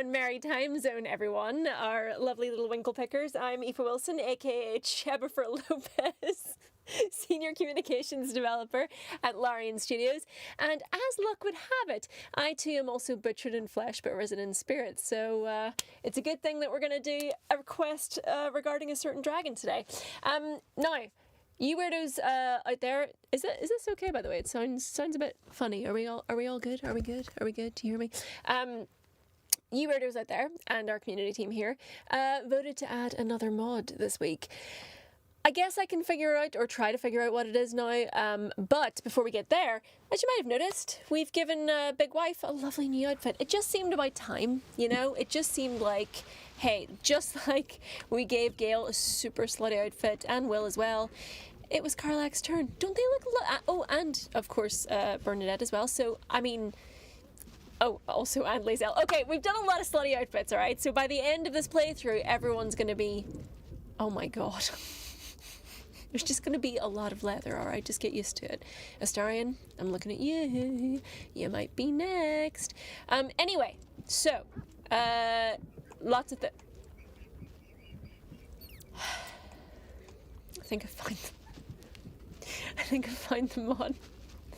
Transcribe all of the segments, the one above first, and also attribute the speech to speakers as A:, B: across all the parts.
A: and merry time zone, everyone. Our lovely little winkle pickers. I'm Aoife Wilson, aka Chebifer Lopez, Senior Communications Developer at Larian Studios. And as luck would have it, I too am also butchered in flesh but risen in spirit. So it's a good thing that we're going to do a request regarding a certain dragon today. Now, you weirdos out there, is this okay, by the way? It sounds a bit funny. Are we all good? Are we good? Do you hear me? You weirdos out there and our community team here voted to add another mod this week. I guess I can figure out or try to figure out what it is now. But before we get there, as you might have noticed, we've given Big Wife a lovely new outfit. It just seemed about time, you know? It just seemed like, hey, just like we gave Gail a super slutty outfit and Will as well, it was Carlack's turn. Don't they look... oh, and, of course, Burnadette as well. So, I mean... Oh, also, and Lazel. Okay, we've done a lot of slutty outfits, alright? So by the end of this playthrough, everyone's going to be... Oh my god. There's just going to be a lot of leather, alright? Just get used to it. Astarion, I'm looking at you. You might be next. Anyway, so... lots of... I think I find the mod.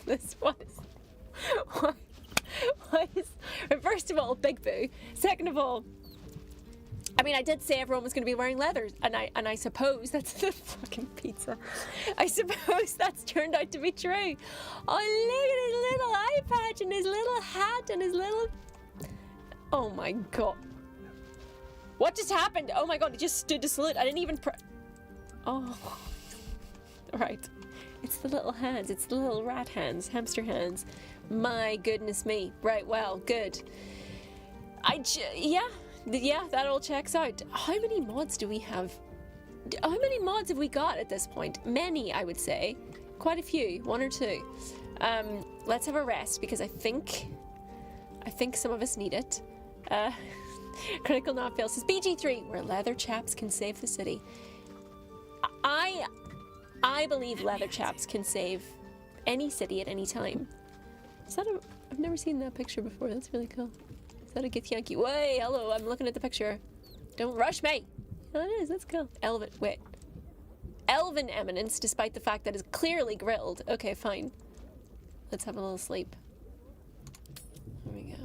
A: This was... Why is... First of all, Big Boo. Second of all, I mean, I did say everyone was going to be wearing leather, and I suppose that's the fucking pizza. I suppose that's turned out to be true. Oh, look at his little eye patch and his little hat and his little... Oh my god. What just happened? Oh my god, he just stood to salute. I didn't even Oh. Right. It's the little hands. It's the little rat hands. Hamster hands. My goodness me. Right, well, good. Yeah, that all checks out. How many mods do we have? How many mods have we got at this point? Many, I would say. Quite a few. One or two. Let's have a rest because I think some of us need it. Critical Not Fail says BG3, where leather chaps can save the city. I believe leather chaps can save any city at any time. Is that I've never seen that picture before. That's really cool. Is that a Githyanki? Way, hello, I'm looking at the picture. Don't rush me. Oh, it is, that's cool. Elven eminence, despite the fact that it's clearly grilled. Okay, fine. Let's have a little sleep. There we go.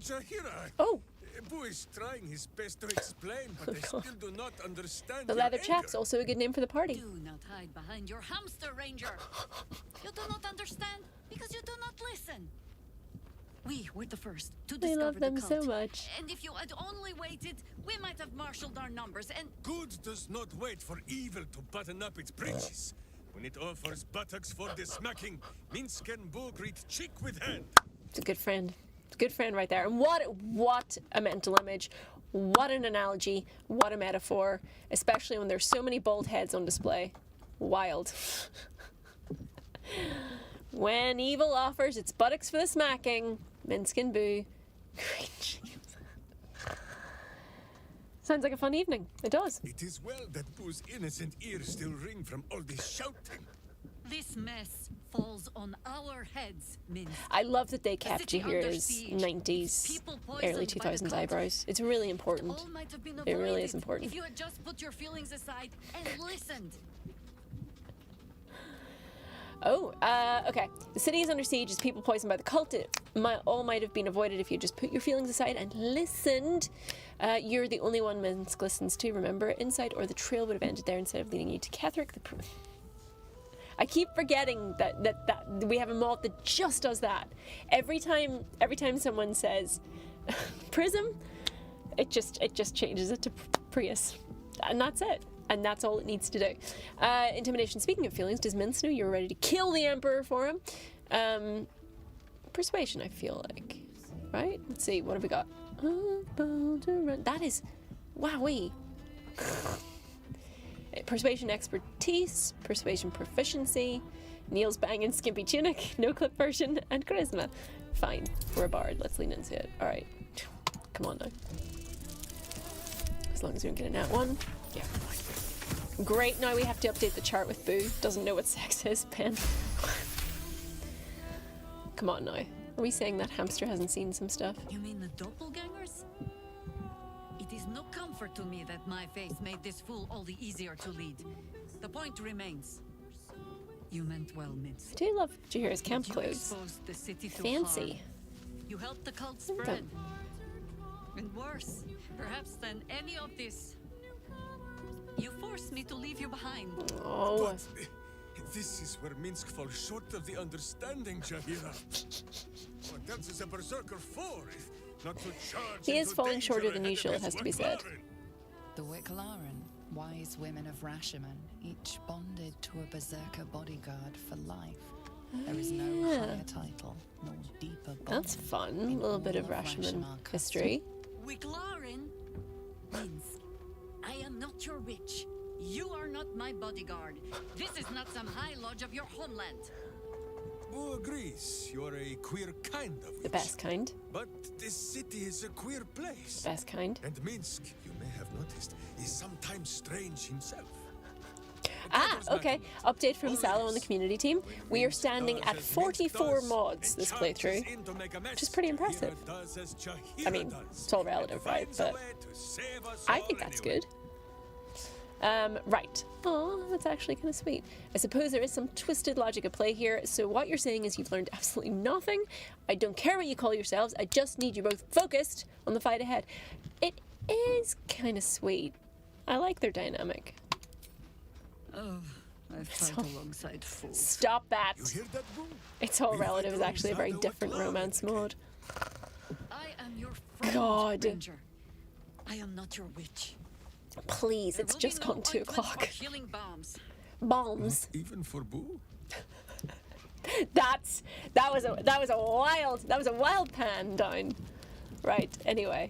B: Zahira!
A: Oh!
B: Boo is trying his best to explain, but I still do not understand.
A: The leather chap's also a good name for the party.
C: Do not hide behind your hamster, Ranger. You do not understand because you do not listen. We were the first to discover
A: I love them
C: the cult.
A: so much.
C: And if you had only waited, we might have marshaled our numbers and...
B: Good does not wait for evil to button up its breeches. When it offers buttocks for the smacking, Minsk and Boo greet cheek with hand.
A: It's a good friend. Good friend right there. And what a mental image, what an analogy, what a metaphor, especially when there's so many bald heads on display. Wild. When evil offers its buttocks for the smacking, Minsk and Boo. Sounds like a fun evening. It does.
B: It is well that Boo's innocent ears still ring from all this shouting.
C: This mess falls on our heads, Minsk.
A: I love that they kept Jahir's 90s, early 2000s eyebrows. It's really important. It really is important.
C: If you had just put your feelings aside and listened.
A: Oh, okay. The city is under siege as people poisoned by the cult. All might have been avoided if you just put your feelings aside and listened. You're the only one Minsk listens to, remember? Insight or the trail would have ended there instead of leading you to Ketherick. I keep forgetting that we have a mod that just does that. Every time someone says Prism, it just changes it to Prius. And that's it. And that's all it needs to do. Intimidation. Speaking of feelings, does Minsk know you're ready to kill the Emperor for him? Persuasion, I feel like. Right? Let's see, what have we got? That is... Wowee. Persuasion expertise, persuasion proficiency, Neil's banging skimpy tunic, no clip version, and charisma. Fine, we're a bard, let's lean into it. Alright, come on now. As long as we don't get a nat one. Yeah, fine. Great, now we have to update the chart with Boo. Doesn't know what sex is, pen. Come on now. Are we saying that hamster hasn't seen some stuff?
C: You mean the doppelganger? offer to me that my face made this fool all the easier to lead. The point remains. You meant well, Mids.
A: I do love Jahira's camp
C: You
A: clothes.
C: exposed the city to
A: Fancy.
C: harm. You helped the cult
A: Look at
C: spread.
A: them.
C: And worse, perhaps than any of this, you forced me to leave you behind.
A: Oh.
B: But this is where Minsk falls short of the understanding, Jahira. What else is a berserker for, if not to charge
A: He is
B: into
A: falling
B: danger
A: shorter than
B: ahead
A: usual,
B: of
A: it has
B: his
A: to be said.
B: Wyrm?
D: The Wicklaren, wise women of Rashomon, each bonded to a berserker bodyguard for life. There is no
A: Yeah.
D: higher title, nor deeper bond.
A: That's fun. A
D: in
A: little bit
D: all
A: of Rashomon
D: Rashomon
A: history.
C: Wicklaren means I am not your witch. You are not my bodyguard. This is not some high lodge of your homeland.
B: Who agrees you're a queer kind of witch?
A: The best kind.
B: But this city is a queer place.
A: Best kind.
B: And Minsk, you may have noticed, is sometimes strange himself.
A: Ah, okay. Update from Salo on the community team. We are standing at 44 mods this playthrough, which is pretty impressive. I mean, it's all relative, right? But I think that's good. Right. Oh, that's actually kind of sweet. I suppose there is some twisted logic at play here. So what you're saying is you've learned absolutely nothing. I don't care what you call yourselves. I just need you both focused on the fight ahead. It is kind of sweet. I like their dynamic.
C: Oh, I fight alongside fools.
A: Stop that.
B: You hear that, Boo?
A: It's all
B: We
A: relative
B: fight
A: is actually a very
B: alongside
A: different
B: our
A: romance
B: clan.
A: mode.
C: I am your friend,
A: God.
C: Ranger. I am not your witch.
A: Please,
C: There
A: it's
C: will
A: just
C: be no
A: gone 2
C: ointment
A: o'clock.
C: or healing bombs.
A: Bombs.
B: Even for Boo?
A: That was a wild pan down. Right. Anyway.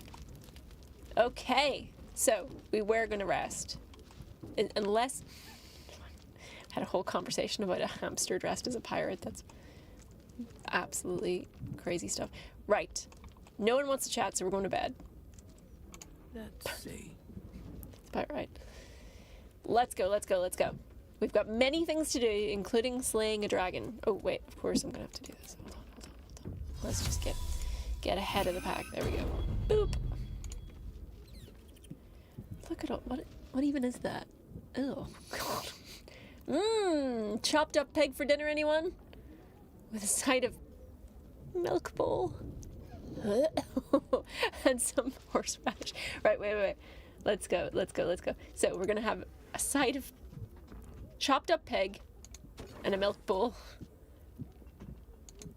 A: Okay. So we were gonna rest, unless had a whole conversation about a hamster dressed as a pirate. That's absolutely crazy stuff. Right. No one wants to chat, so we're going to bed.
E: Let's see.
A: That's about right. Let's go. Let's go. Let's go. We've got many things to do, including slaying a dragon. Oh wait, of course I'm gonna have to do this. Hold on. Let's just get ahead of the pack. There we go. Boop. Look at all, what even is that? Oh god. Chopped up pig for dinner, anyone? With a side of milk bowl. And some horseradish. Right, wait. Let's go. So we're gonna have a side of chopped up pig and a milk bowl.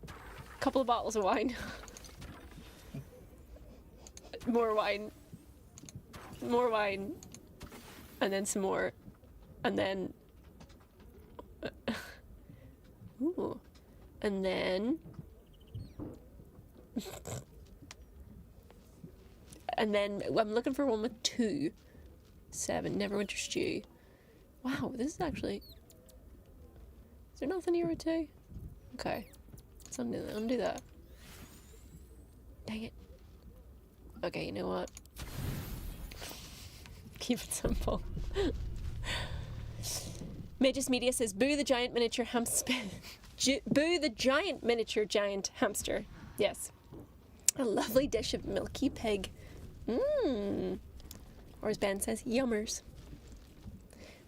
A: A couple of bottles of wine. More wine. And then some more. And then ooh. And then I'm looking for one with 2. 7. Neverwinter stew. Wow, this is actually. Is there nothing here with 2? Okay. Let's undo that. Dang it. Okay, you know what? Keep it simple. Magus Media says, "Boo the giant miniature hamster." Boo the giant miniature giant hamster. Yes. A lovely dish of milky pig. Or as Ben says, yummers.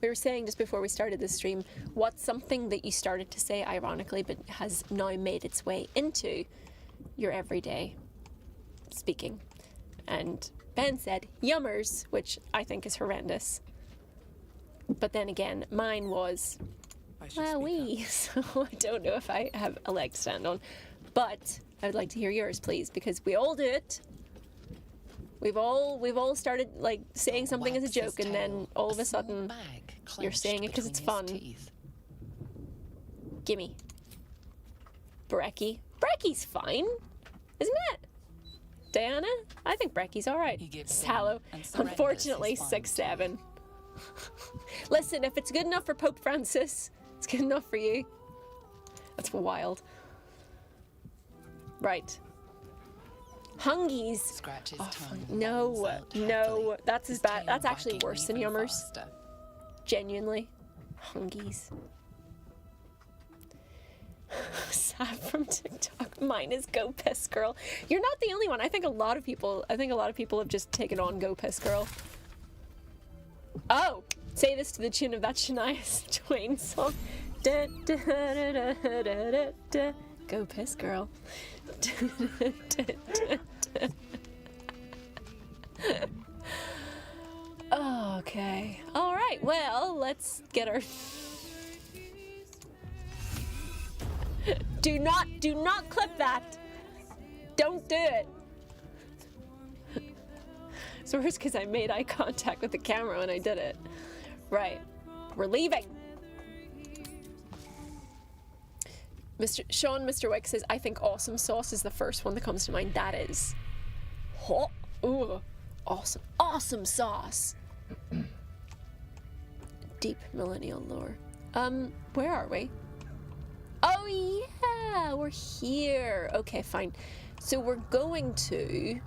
A: We were saying just before we started this stream, what's something that you started to say ironically but has now made its way into your everyday speaking? And Ben said yummers, which I think is horrendous. But then again, mine was wowee, so I don't know if I have a leg to stand on. But I would like to hear yours, please, because we all do it. We've all started like saying something as a joke, and then all of a sudden you're saying it because it's fun. Gimme. Brecky. Brecky's fine, isn't it? Diana? I think Brecky's alright. Sallow. Unfortunately, 6'7". Listen, if it's good enough for Pope Francis, it's good enough for you. That's wild. Right. Hungies.
D: Scratches
A: Oh,
D: tongue,
A: no,
D: rolls out
A: no,
D: happily,
A: that's as
D: his
A: bad.
D: tail
A: That's actually
D: wagging
A: worse than
D: even
A: yummers.
D: faster.
A: Genuinely. Hungies. Sad from TikTok. Mine is Go Piss Girl. You're not the only one. I think a lot of people have just taken on Go Piss Girl. Oh! Say this to the tune of that Shania Twain song. Da, da, da, da, da, da, da. Go piss, girl. Da, da, da, da. Okay. Alright, well, let's get our... Do not clip that! Don't do it! It's worse because I made eye contact with the camera when I did it. Right. We're leaving! Mr. Wick says, I think awesome sauce is the first one that comes to mind. That is hot. Ooh. Awesome. Awesome sauce. Deep millennial lore. Where are we? Oh yeah, we're here. Okay, fine. So we're going to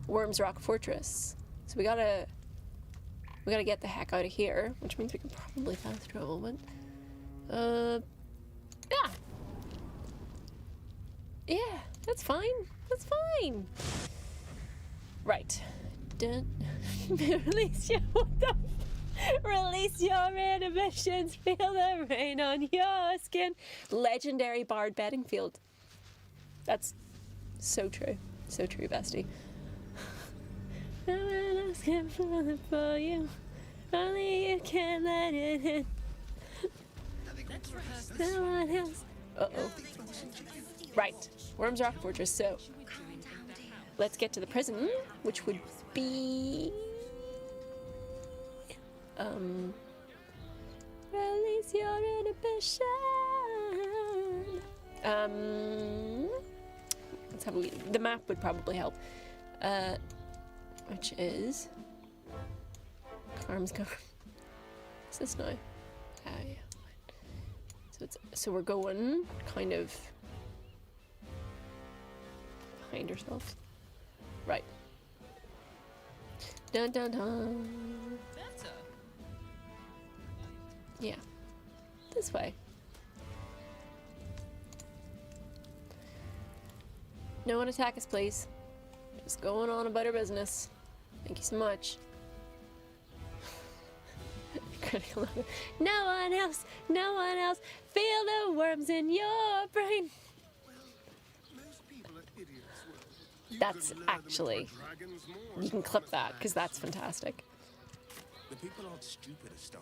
A: Wyrm's Rock Fortress. So we gotta get the heck out of here, which means we can probably fast travel, but yeah. Yeah, that's fine. That's fine. Right. Dun. Release your inhibitions. Feel the rain on your skin. Legendary Bard Bedingfield. That's so true. So true, bestie. No one else can feel it for you. Only you can let it in. No one else. Uh-oh. Right. Wyrm's Rock Fortress, so let's get to the prison, which would be... Release your inhibition. Let's have a look. The map would probably help. Which is... Arms go... What's this now? Ah, yeah. So we're going kind of behind ourselves. Right. Dun dun dun. Yeah. This way. No one attack us, please. Just going on about our business. Thank you so much. No one else, no one else. Feel the worms in your brain. That's actually, you can clip that because that's fantastic.
E: The people aren't stupid, Astarion.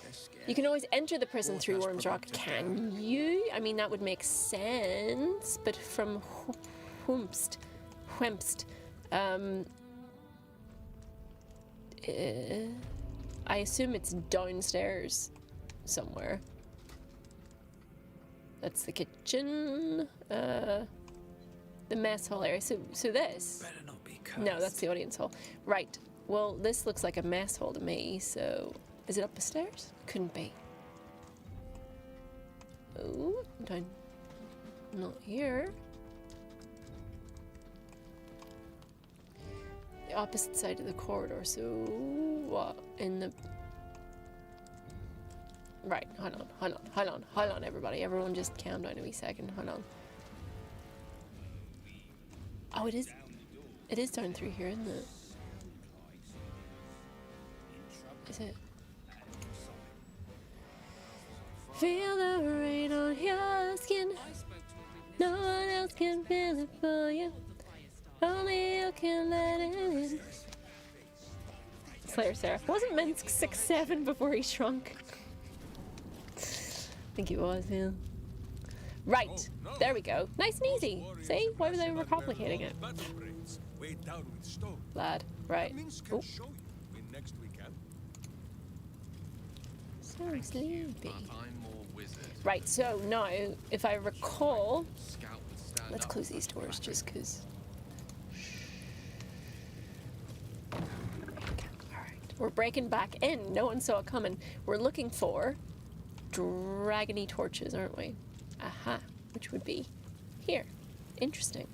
E: They're scared.
A: You can always enter the prison through Wyrm's Rock, can you? I mean, that would make sense, but from Whomst. I assume it's downstairs somewhere. That's the kitchen. The mess hall area. So this.
E: Better not be cursed.
A: No, that's the audience hall. Right. Well, this looks like a mess hall to me, so... Is it up the stairs? Couldn't be. Oh, down. Not here. The opposite side of the corridor, so... What? In the... Right, hold on, everybody. Everyone just calm down a wee second. Hold on. Oh, it is down through here, isn't it? Is it? Feel the rain on your skin. No one else can feel it for you. Only you can let it in. Slayer Seraph. Wasn't Minsk 6'7" before he shrunk? I think he was, yeah. Right, there we go. Nice and easy. See? Why were they overcomplicating it? Lad, right. Oh. So sleepy. Right, so now, if I recall... Let's close these doors just because... Alright, we're breaking back in. No one saw it coming. We're looking for dragony torches, aren't we? Aha, which would be here. Interesting.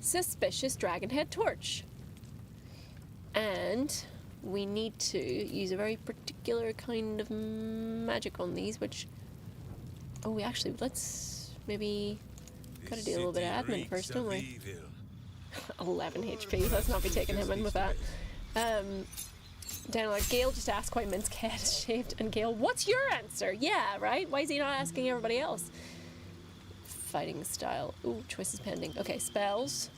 A: Suspicious dragon head torch. And we need to use a very particular kind of magic on these, which... Oh, we actually, let's maybe... Gotta do a little bit of admin first, don't we? 11 HP, let's not be taking him in with that. Down like Gale just asked why Minsk head is shaved, and Gale, what's your answer? Yeah, right? Why is he not asking everybody else? Fighting style. Ooh, choices pending. Okay, spells.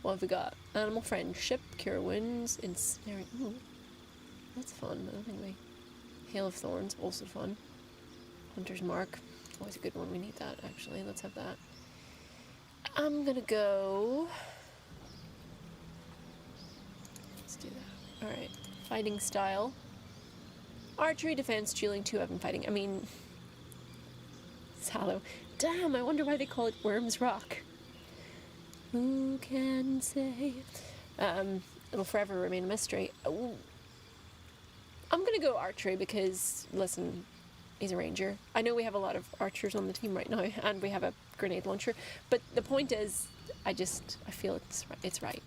A: What have we got? Animal friendship, cure wounds, ensnaring. Ooh, that's fun. I don't think we. Hail of thorns, also fun. Hunter's mark, always a good one. We need that actually. Let's have that. I'm gonna go. Let's do that. All right. Fighting style. Archery, defense, dueling, 2 weapon fighting. I mean, Sallow. Damn, I wonder why they call it Wyrm's Rock. Who can say? It'll forever remain a mystery. Ooh. I'm gonna go archery because, listen, he's a ranger. I know we have a lot of archers on the team right now, and we have a grenade launcher, but the point is, I feel it's right.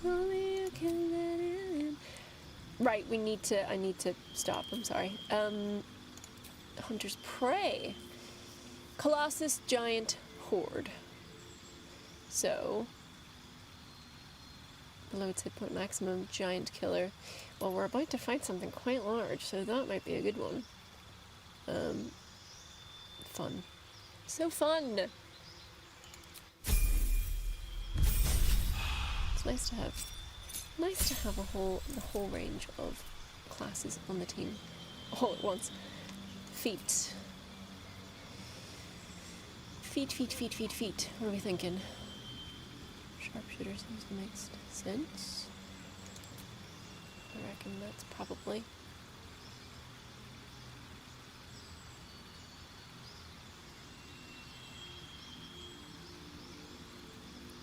A: Only you can let it in. Right, I need to stop, I'm sorry. Hunter's Prey. Colossus, Giant, Horde. So, below its hit point maximum, Giant Killer. Well, we're about to fight something quite large, so that might be a good one. Fun. So fun! It's nice to have the whole range of classes on the team all at once. Feet. Feet. What are we thinking? Sharpshooter seems to make sense. I reckon that's probably.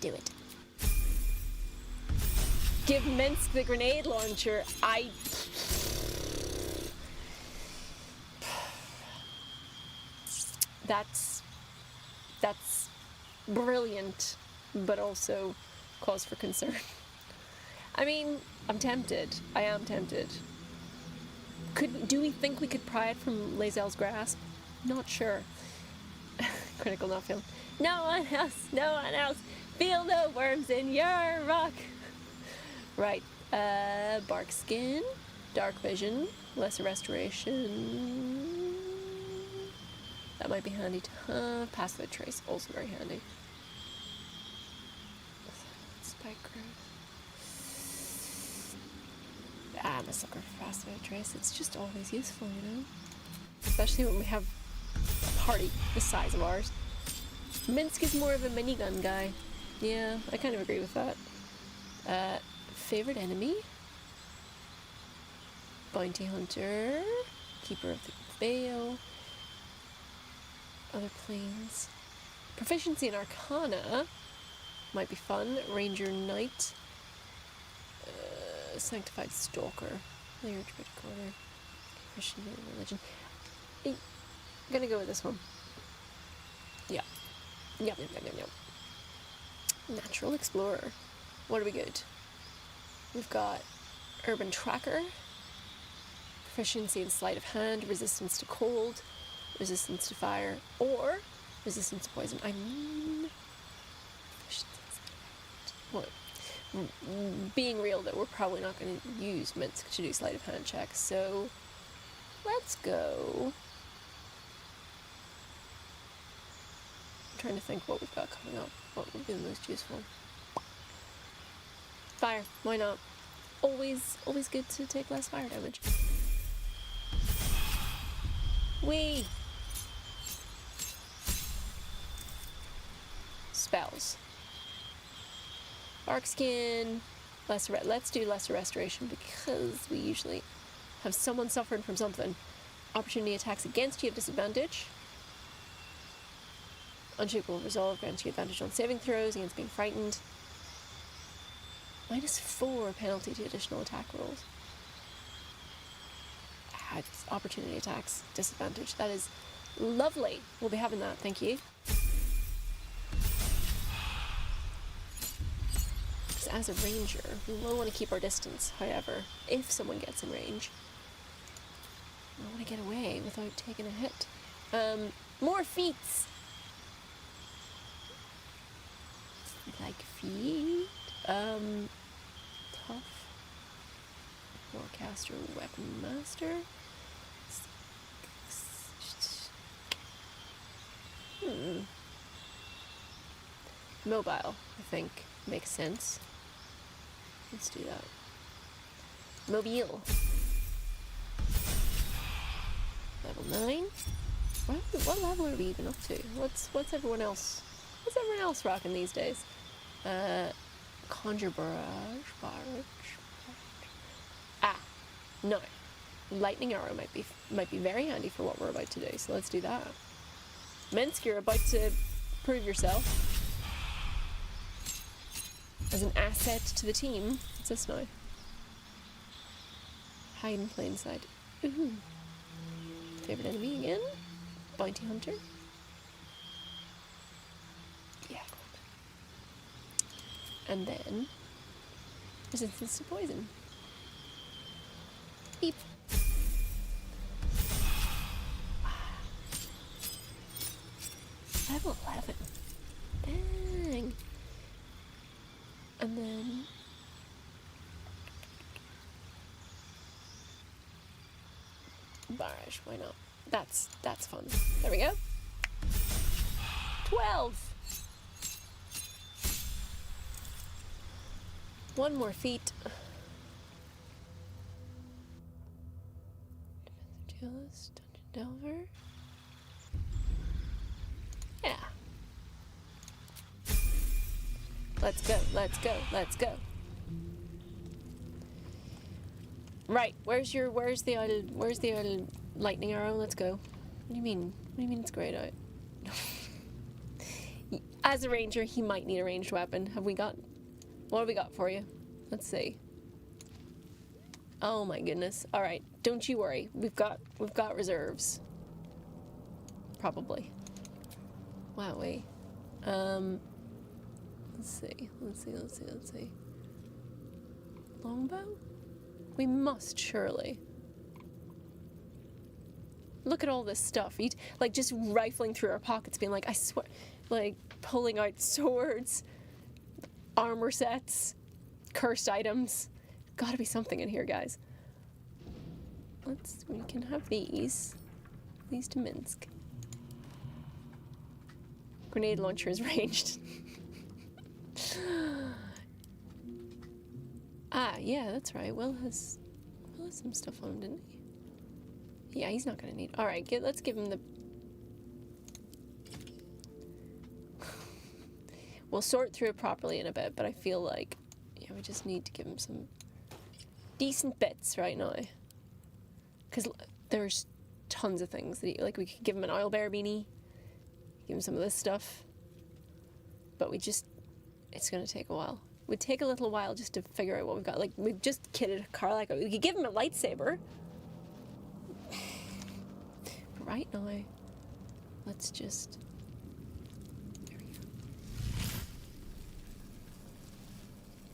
A: Do it. Give Minsk the grenade launcher. That's brilliant, but also cause for concern. I mean, I'm tempted. I am tempted. Do we think we could pry it from Lae'zel's grasp? Not sure. Critical not failed. No one else. Feel no worms in your rock. Right. Bark skin, dark vision, lesser restoration. That might be handy to have. Pass without trace, also very handy. Spike growth. I'm a sucker for pass without trace. It's just always useful, you know? Especially when we have a party the size of ours. Minsk is more of a minigun guy. Yeah, I kind of agree with that. Favorite enemy? Bounty hunter. Keeper of the Veil. Other planes. Proficiency in Arcana might be fun. Ranger Knight. Sanctified Stalker. Layered Recorder. Proficiency in Religion. I'm gonna go with this one. Yeah. Yep. Natural Explorer. What are we good? We've got Urban Tracker. Proficiency in Sleight of Hand. Resistance to cold. Resistance to fire, or resistance to poison. I mean, what? Being real, though, we're probably not going to use Minsk to do sleight of hand checks, so let's go. I'm trying to think what we've got coming up. What would be the most useful? Fire. Why not? Always good to take less fire damage. Whee! Spells. Bark skin. Let's do lesser restoration because we usually have someone suffering from something. Opportunity attacks against you have disadvantage. Unshakable resolve grants you advantage on saving throws against being frightened. -4 penalty to additional attack rolls. Opportunity attacks, disadvantage. That is lovely. We'll be having that, thank you. Because as a ranger, we will want to keep our distance, however, if someone gets in range. I want to get away without taking a hit. More feats! Like feet. Tough. Warcaster, weapon master. Mobile, I think, makes sense. Let's do that. Mobile. Level 9. What level are we even up to? What's everyone else? What's everyone else rocking these days? Conjure barrage. Ah, no. Lightning arrow might be very handy for what we're about to do. So let's do that. Minsk, you're about to prove yourself as an asset to the team. What's this now? Hide in plain sight. Ooh. Favorite enemy again? Bounty hunter? Yeah. And then resistance to poison. Beep. Level 11. Dang. And then barrage, why not? That's fun. There we go. 12. One more feat. Duelist, Dungeon Delver. Yeah. Let's go, let's go, let's go. Right, where's the idle lightning arrow? Let's go. What do you mean? What do you mean it's grayed out? As a ranger, he might need a ranged weapon. What have we got for you? Let's see. Oh my goodness. Alright, don't you worry. We've got reserves. Probably. Wowee. Let's see. Longbow? We must surely. Look at all this stuff. Like just rifling through our pockets, being like, I swear, like pulling out swords, armor sets, cursed items. Gotta be something in here, guys. We can have these. These to Minsk. Grenade launcher is ranged. Ah, yeah, that's right. Will has some stuff on him, didn't he? Yeah, he's not gonna need. All right, let's give him the. We'll sort through it properly in a bit, but I feel like, yeah, we just need to give him some decent bits right now, because there's tons of things that we could give him an oil bear beanie, give him some of this stuff, but it's gonna take a while. It would take a little while just to figure out what we've got. Like, we've just kitted Carlac. We could give him a lightsaber. But right now, let's just... There we go.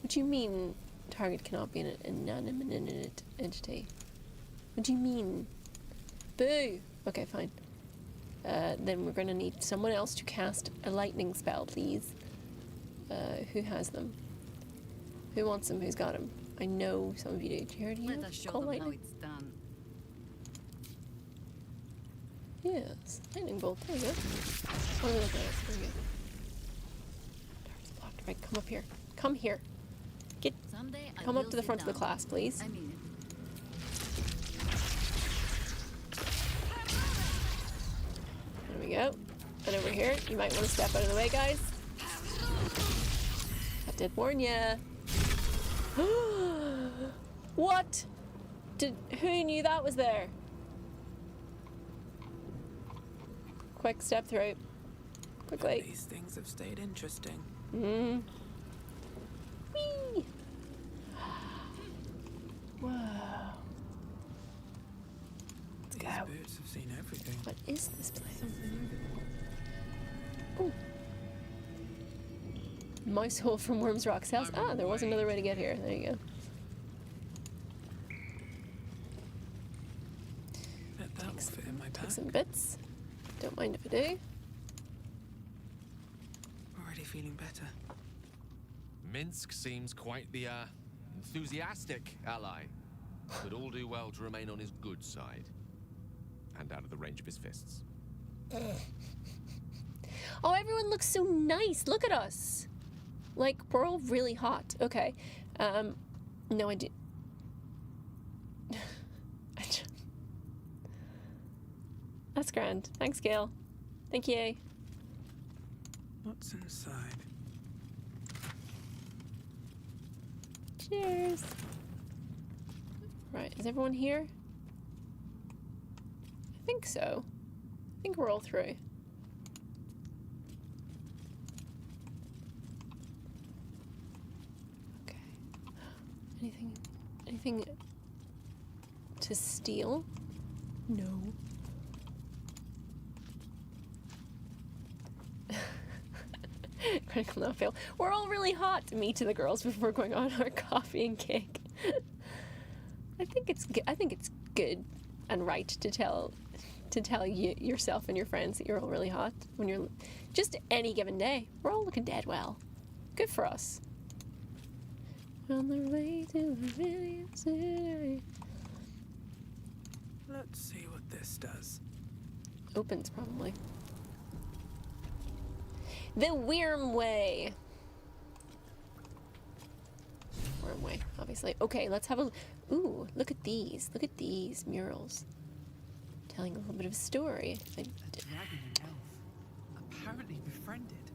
A: What do you mean target cannot be an inanimate entity? What do you mean? Boo! Okay, fine. Then we're going to need someone else to cast a lightning spell, please. Who has them? Who wants them? Who's got them? I know some of you do. Do you hear
C: Let us show
A: call
C: them
A: lightning?
C: how it's done.
A: Yes, lightning bolt. There we go. What are we looking at? There we go. Door's locked. Right, come up here. Come here.
C: Someday I
A: Come
C: will
A: up to the
C: sit
A: front of the
C: down.
A: class, please.
C: I mean it.
A: There we go. And over here, you might want to step out of the way, guys. I did warn ya. What? Who knew that was there? Quick step through. Quickly.
F: These things have stayed interesting.
A: Whee! Whoa. Let's
F: These
A: go.
F: boots have seen everything.
A: What is this place? Ooh. Mouse hole from Wyrm's Rock Cells. Ah, there was another way to get here. There you go.
F: Bet that will fit in my
A: Take
F: pack.
A: some bits. Don't mind if I do.
F: Already feeling better.
G: Minsk seems quite the, enthusiastic ally. Would all do well to remain on his good side. And out of the range of his fists.
A: Oh, everyone looks so nice. Look at us. Like, we're all really hot. Okay. No, I do. That's grand. Thanks, Gail. Thank you.
F: What's inside?
A: Cheers. Right, is everyone here? I think so. I think we're all through. Okay. Anything to steal? No. Critical not fail. We're all really hot. Me to the girls before going on our coffee and cake. I think it's good and right to tell you yourself and your friends that you're all really hot when you're just any given day. We're all looking dead well. Good for us. On the way to a million city.
F: Let's see what this does.
A: Opens probably. The Wyrm way. Wyrm way, obviously. Okay, let's have a... Ooh, look at these. Look at these murals. Telling a little bit of a story.
H: A dragon and elf, apparently befriended.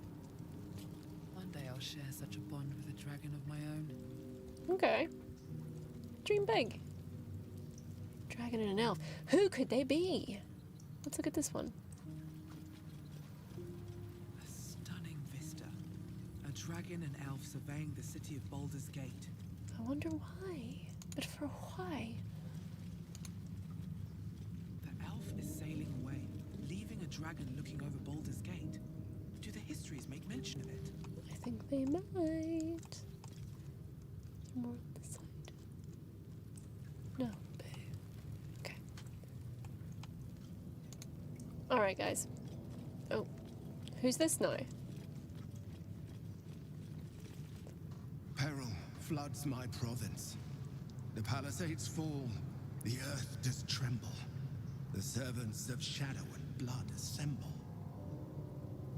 H: One day I'll share such a bond with a dragon of my own.
A: Okay. Dream big. Dragon and an elf. Who could they be? Let's look at this one.
H: A stunning vista. A dragon and elf surveying the city of Baldur's Gate.
A: I wonder why. But for why?
H: The elf is sailing away, leaving a dragon looking over Baldur's Gate. Do the histories make mention of it?
A: I think they might. More on this side. No. Okay. Alright, guys. Oh. Who's this now?
E: Peril floods my province. The palisades fall, the earth does tremble. The servants of shadow and blood assemble.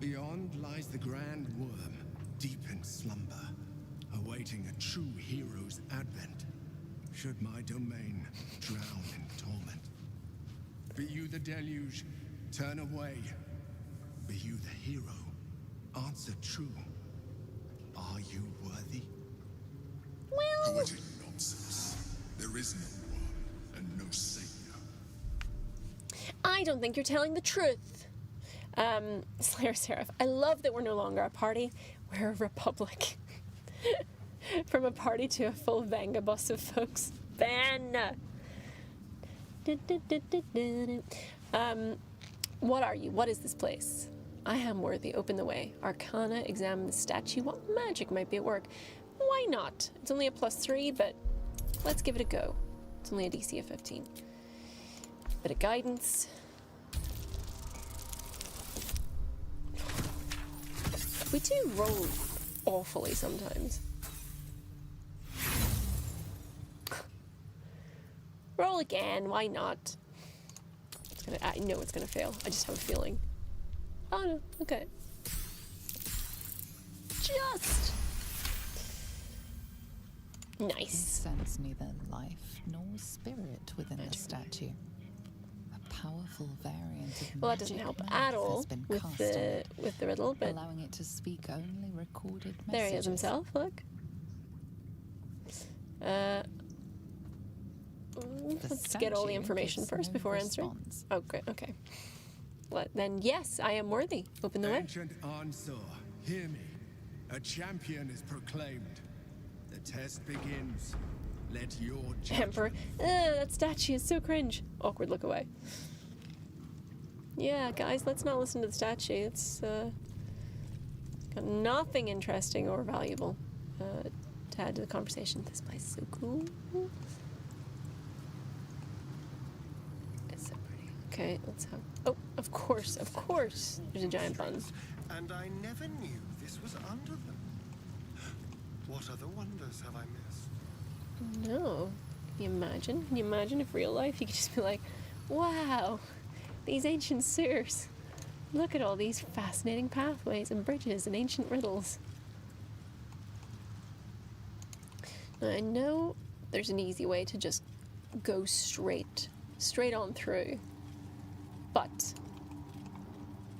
E: Beyond lies the grand Wyrm, deep in slumber, awaiting a true hero's advent, should my domain drown in torment. Be you the deluge, turn away. Be you the hero, answer true. Are you worthy?
A: Well...
I: Poetic nonsense. There is no Wyrm and no savior.
A: I don't think you're telling the truth. Slayer Seraph, I love that we're no longer a party. We're a republic. From a party to a full Vanga bus of folks. Ben! What are you? What is this place? I am worthy. Open the way. Arcana, examine the statue. What magic might be at work? Why not? It's only a +3, but let's give it a go. It's only a DC of 15. Bit of guidance. We do roll awfully sometimes. Roll again, why not? I know it's gonna fail. I just have a feeling. Oh no, okay. Just nice.
D: Sense neither life nor spirit within the statue. A powerful variant of
A: Well, that doesn't help
D: magic
A: at
D: math
A: all
D: has been
A: with
D: cast
A: the
D: on it,
A: riddle, but
D: allowing it to speak only recorded messages.
A: there he is himself. Look. Let's get all the information first before answering. Oh, great. Okay. Then yes, I am worthy. Open the way.
E: Ancient Ansur, hear me. A champion is proclaimed. The test begins. Let your
A: Emperor. That statue is so cringe. Awkward look away. Yeah, guys, let's not listen to the statue. It's got nothing interesting or valuable to add to the conversation. This place is so cool. It's so pretty. Okay, let's have... Oh, of course. There's a giant bun.
B: And I never knew this was under them.
J: What other wonders have I missed?
A: No. Can you imagine? Can you imagine if real life you could just be like, wow, these ancient sewers. Look at all these fascinating pathways and bridges and ancient riddles. Now, I know there's an easy way to just go straight on through, but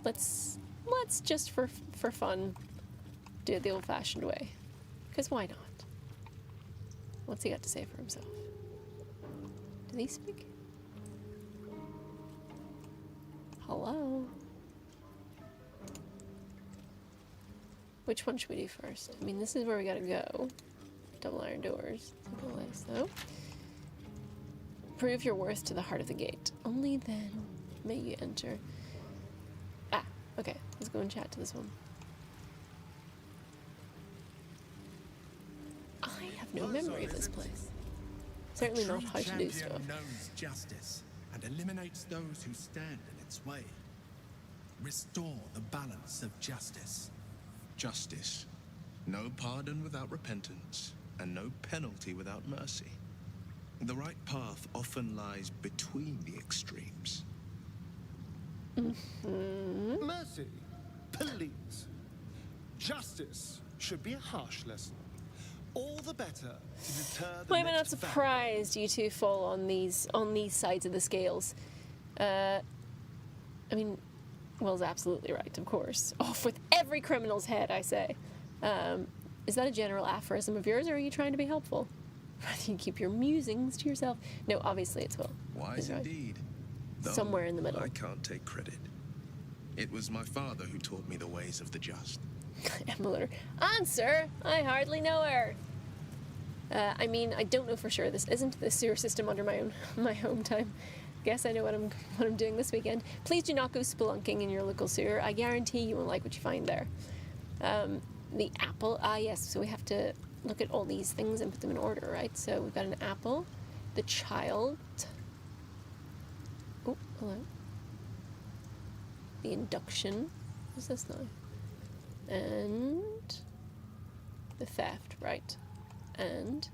A: let's just for fun do it the old-fashioned way, because why not? What's he got to say for himself? Does he speak? Hello? Which one should we do first? I mean, this is where we gotta go. Double iron doors. Simple as though. Prove your worth to the heart of the gate. Only then may you enter. Ah, okay. Let's go and chat to this one. I have no memory of this place. Certainly not how to do stuff.
E: Knows justice and eliminates those who stand in its way. Restore the balance of justice.
K: Justice. No pardon without repentance, and no penalty without mercy. The right path often lies between the extremes.
J: Mercy, please. Justice should be a harsh lesson. All the better to deter the
A: Why am I not
J: next battle.
A: surprised you two fall on these sides of the scales? I mean, Will's absolutely right, of course. Off with every criminal's head, I say. Is that a general aphorism of yours, or are you trying to be helpful? Rather you keep your musings to yourself. No, obviously it's Will.
K: Wise
A: Right.
K: indeed. Though
A: Somewhere in the middle.
K: I can't take credit. It was my father who taught me the ways of the just.
A: Emily, Answer? I hardly know her. I mean, I don't know for sure. This isn't the sewer system under my home time. Guess I know what I'm doing this weekend. Please do not go spelunking in your local sewer. I guarantee you won't like what you find there. The apple. Ah, yes. So we have to look at all these things and put them in order, right? So we've got an apple, the child. Oh, hello. The induction. What's this now? And the theft, right? And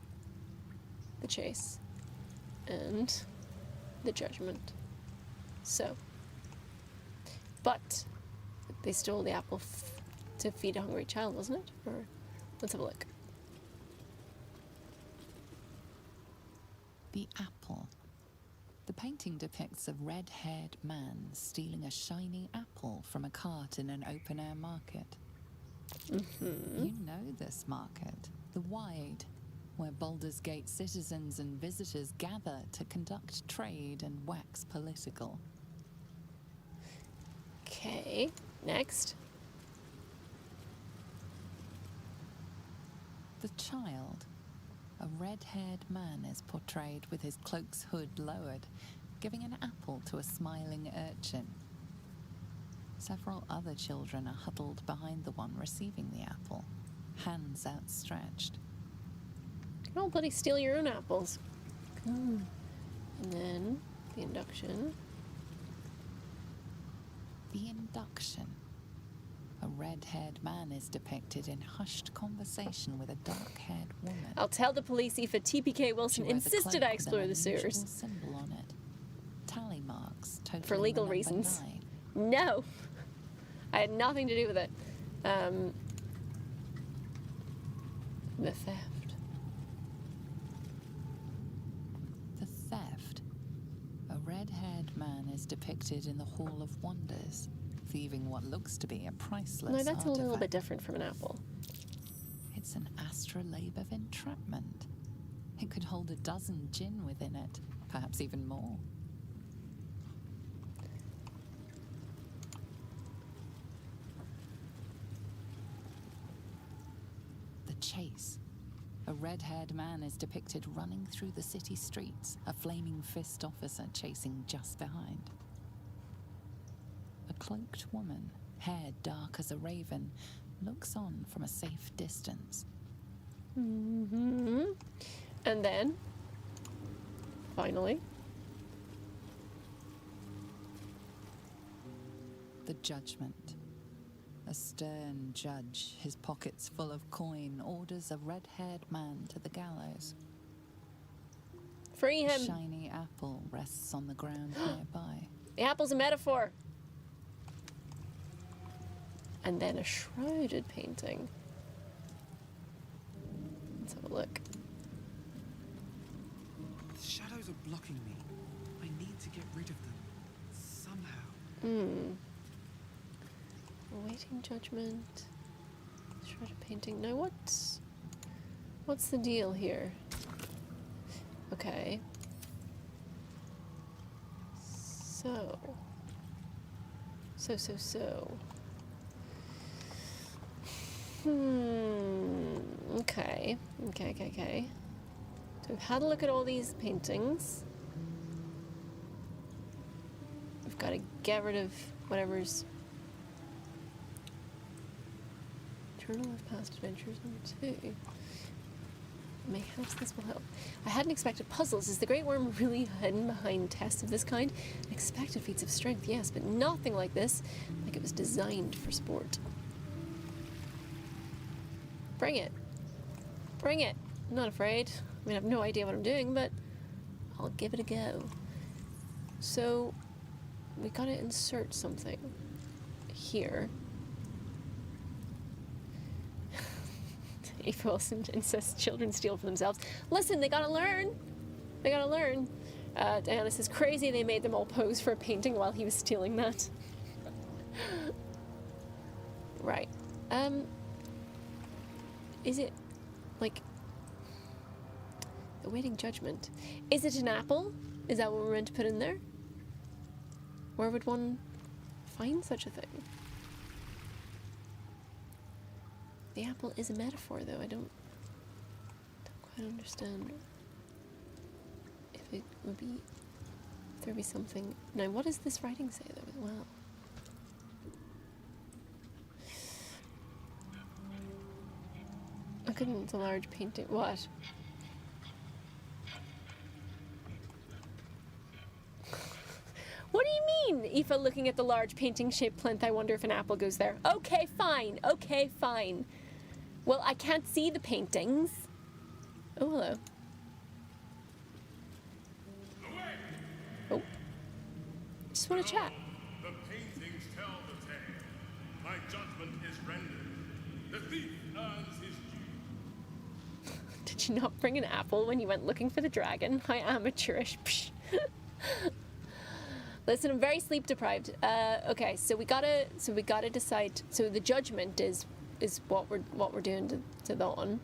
A: the chase. And the judgment. So. But they stole the apple to feed a hungry child, wasn't it? Or let's have a look.
D: The apple. The painting depicts a red-haired man stealing a shiny apple from a cart in an open-air market. You know this market, the Wide, where Baldur's Gate citizens and visitors gather to conduct trade and wax political.
A: Okay, next.
D: The child. A red-haired man is portrayed with his cloak's hood lowered, giving an apple to a smiling urchin. Several other children are huddled behind the one receiving the apple, hands outstretched.
A: Don't bloody steal your own apples. And then the induction.
D: The induction. A red-haired man is depicted in hushed conversation with a dark-haired woman.
A: I'll tell the police if a TPK Wilson
D: She wears a
A: insisted
D: cloak
A: I
D: with
A: explore
D: an
A: the
D: unusual
A: sewers.
D: symbol on it. Tally marks totaling
A: For legal
D: the number
A: reasons.
D: 9.
A: No! I had nothing to do with it. The theft.
D: The theft. A red-haired man is depicted in the Hall of Wonders, thieving what looks to be a priceless
A: No, that's a little
D: artifact.
A: bit different from an apple.
D: It's an astrolabe of entrapment. It could hold a dozen jinn within it, perhaps even more. The chase. A red-haired man is depicted running through the city streets, a flaming fist officer chasing just behind. A cloaked woman, hair dark as a raven, looks on from a safe distance.
A: And then, finally,
D: The judgment. A stern judge, his pockets full of coin, orders a red-haired man to the gallows.
A: Free
D: A
A: him.
D: shiny apple rests on the ground nearby.
A: The apple's a metaphor. And then a shrouded painting. Let's have a look.
H: The shadows are blocking me. I need to get rid of them. Somehow.
A: Awaiting judgment. Shrouded painting. Now what's the deal here? Okay. So. Okay. So we've had a look at all these paintings. We've got to get rid of whatever's... Journal of Past Adventures #2. Mayhaps this will help. I hadn't expected puzzles. Is the Great Wyrm really hidden behind tests of this kind? Expected feats of strength, yes, but nothing like this. Like it was designed for sport. Bring it. Bring it. I'm not afraid. I mean, I have no idea what I'm doing, but I'll give it a go. So, we gotta insert something here. Aoife Wilson insists children steal for themselves. Listen, they gotta learn. They gotta learn. Diana says, crazy they made them all pose for a painting while he was stealing that. Right. Is it, like, awaiting judgment? Is it an apple? Is that what we're meant to put in there? Where would one find such a thing? The apple is a metaphor, though. I don't quite understand if it would be, if there would be something. Now, what does this writing say, though, as well? I couldn't, the large painting. What? What do you mean, Aoife, looking at the large painting-shaped plinth, I wonder if an apple goes there? Okay, fine. Okay, fine. Well, I can't see the paintings. Oh, hello. Oh. Just want to chat.
B: The paintings tell the tale. My judgment is rendered. The thief earns his due.
A: Did you not bring an apple when you went looking for the dragon? How amateurish. Psh. Listen, I'm very sleep deprived. Okay, so we gotta decide. So the judgment is what we're doing to Dawn,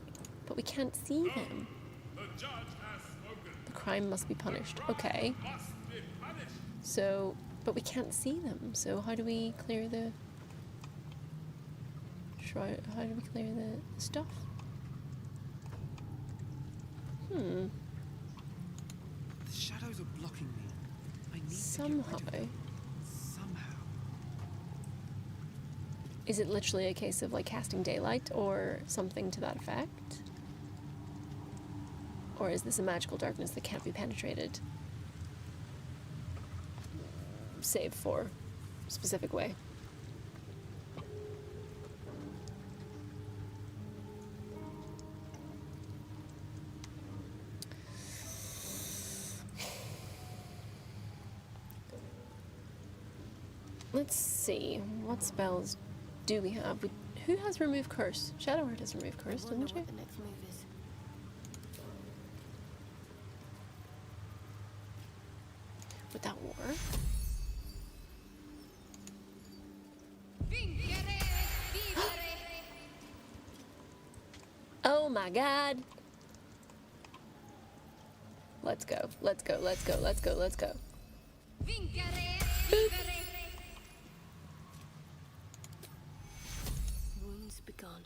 A: but we can't see them.
B: The judge has spoken.
A: The crime must be punished. Okay.
B: Must be punished.
A: So, but we can't see them. So how do we clear the shroud? How do we clear the stuff?
H: The shadows are blocking me. I need
A: Somehow.
H: to get rid of them. Somehow.
A: Is it literally a case of like casting daylight or something to that effect? Or is this a magical darkness that can't be penetrated? Save for a specific way. Let's see, what spells do we have? Who has remove curse? Shadowheart has remove curse, doesn't she?
L: What the next move is.
A: Would that work? Oh my god! Let's go, let's go, let's go, let's go, let's go. Boop.
L: Wounds begun.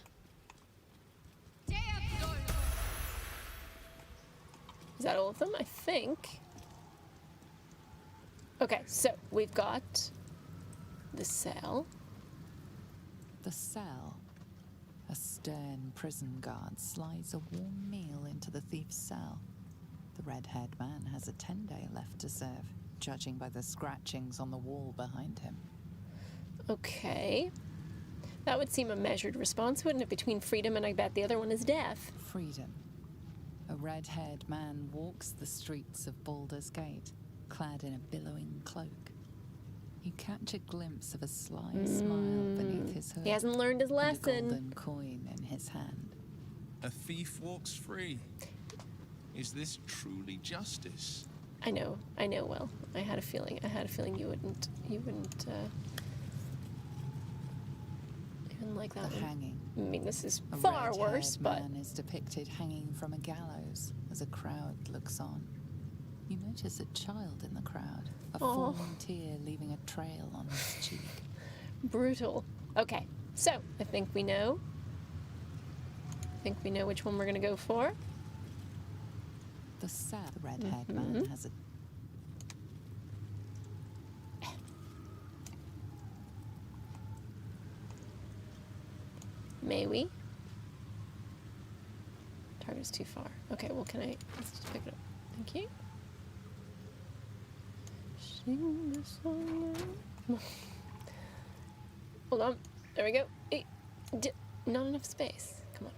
A: Is that all of them? I think. Okay, so we've got the cell.
D: The cell. A stern prison guard slides a warm meal into the thief's cell. The red-haired man has a 10-day left to serve, judging by the scratchings on the wall behind him.
A: Okay. That would seem a measured response, wouldn't it, between freedom and I bet the other one is death?
D: Freedom. A red-haired man walks the streets of Baldur's Gate, clad in a billowing cloak. You catch a glimpse of a sly smile beneath his hood.
A: He hasn't learned his
D: and a
A: lesson.
D: golden coin in his hand.
K: A thief walks free. Is this truly justice?
A: I know, Will. I had a feeling you wouldn't like that
D: The
A: one.
D: hanging.
A: I mean, this is
D: A
A: far
D: red-haired
A: worse, but
D: man is depicted hanging from a gallows as a crowd looks on. You notice a child in the crowd, a
A: Aw.
D: falling tear leaving a trail on his cheek.
A: brutal. Okay, so I think we know. Which one we're gonna go for.
D: The sad red-haired man has a
A: May we? Target's too far. Okay, well, let's just pick it up. Thank you. Sing the song. Come on. Hold on. There we go. Not enough space. Come on.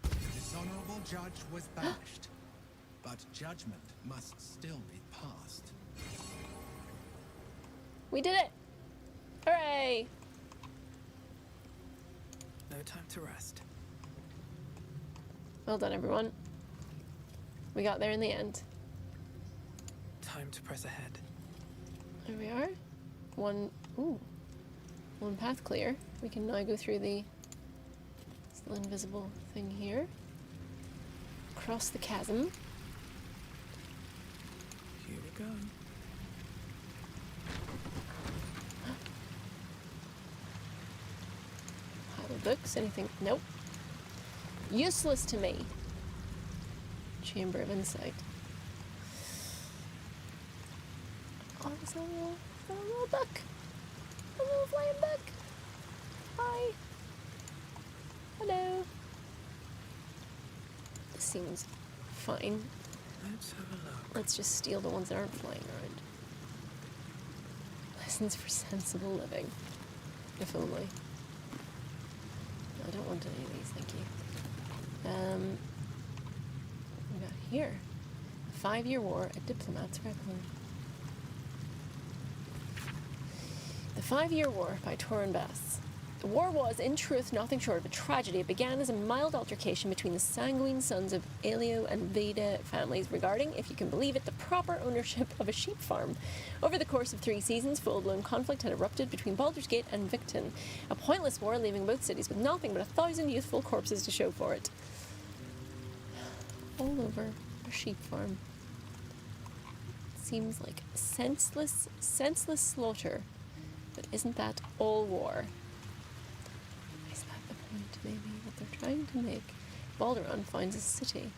E: The dishonorable judge was banished, but judgment must still be passed.
A: We did it! Hooray!
F: No time to rest.
A: Well done, everyone. We got there in the end.
F: Time to press ahead.
A: There we are. One path clear. We can now go through the still invisible thing here. Cross the chasm.
F: Here we go.
A: Pile of books. Anything? Nope. Useless to me. Chamber of Insight. Oh, there's a little book. A little flying book. Hi. Hello. This seems fine.
F: Let's have a look.
A: Let's just steal the ones that aren't flying around. Lessons for sensible living. If only. I don't want any of these, thank you. What we got here? A 5-year war, a diplomat's record. The 5-Year War by Torrin Bass. The war was, in truth, nothing short of a tragedy. It began as a mild altercation between the sanguine sons of Aelio and Veda families regarding, if you can believe it, the proper ownership of a sheep farm. Over the course of 3 seasons, full-blown conflict had erupted between Baldur's Gate and Victon. A pointless war leaving both cities with nothing but 1,000 youthful corpses to show for it. All over a sheep farm. Seems like senseless slaughter. But isn't that all war? Is that the point, maybe, that they're trying to make? Balduran finds a city.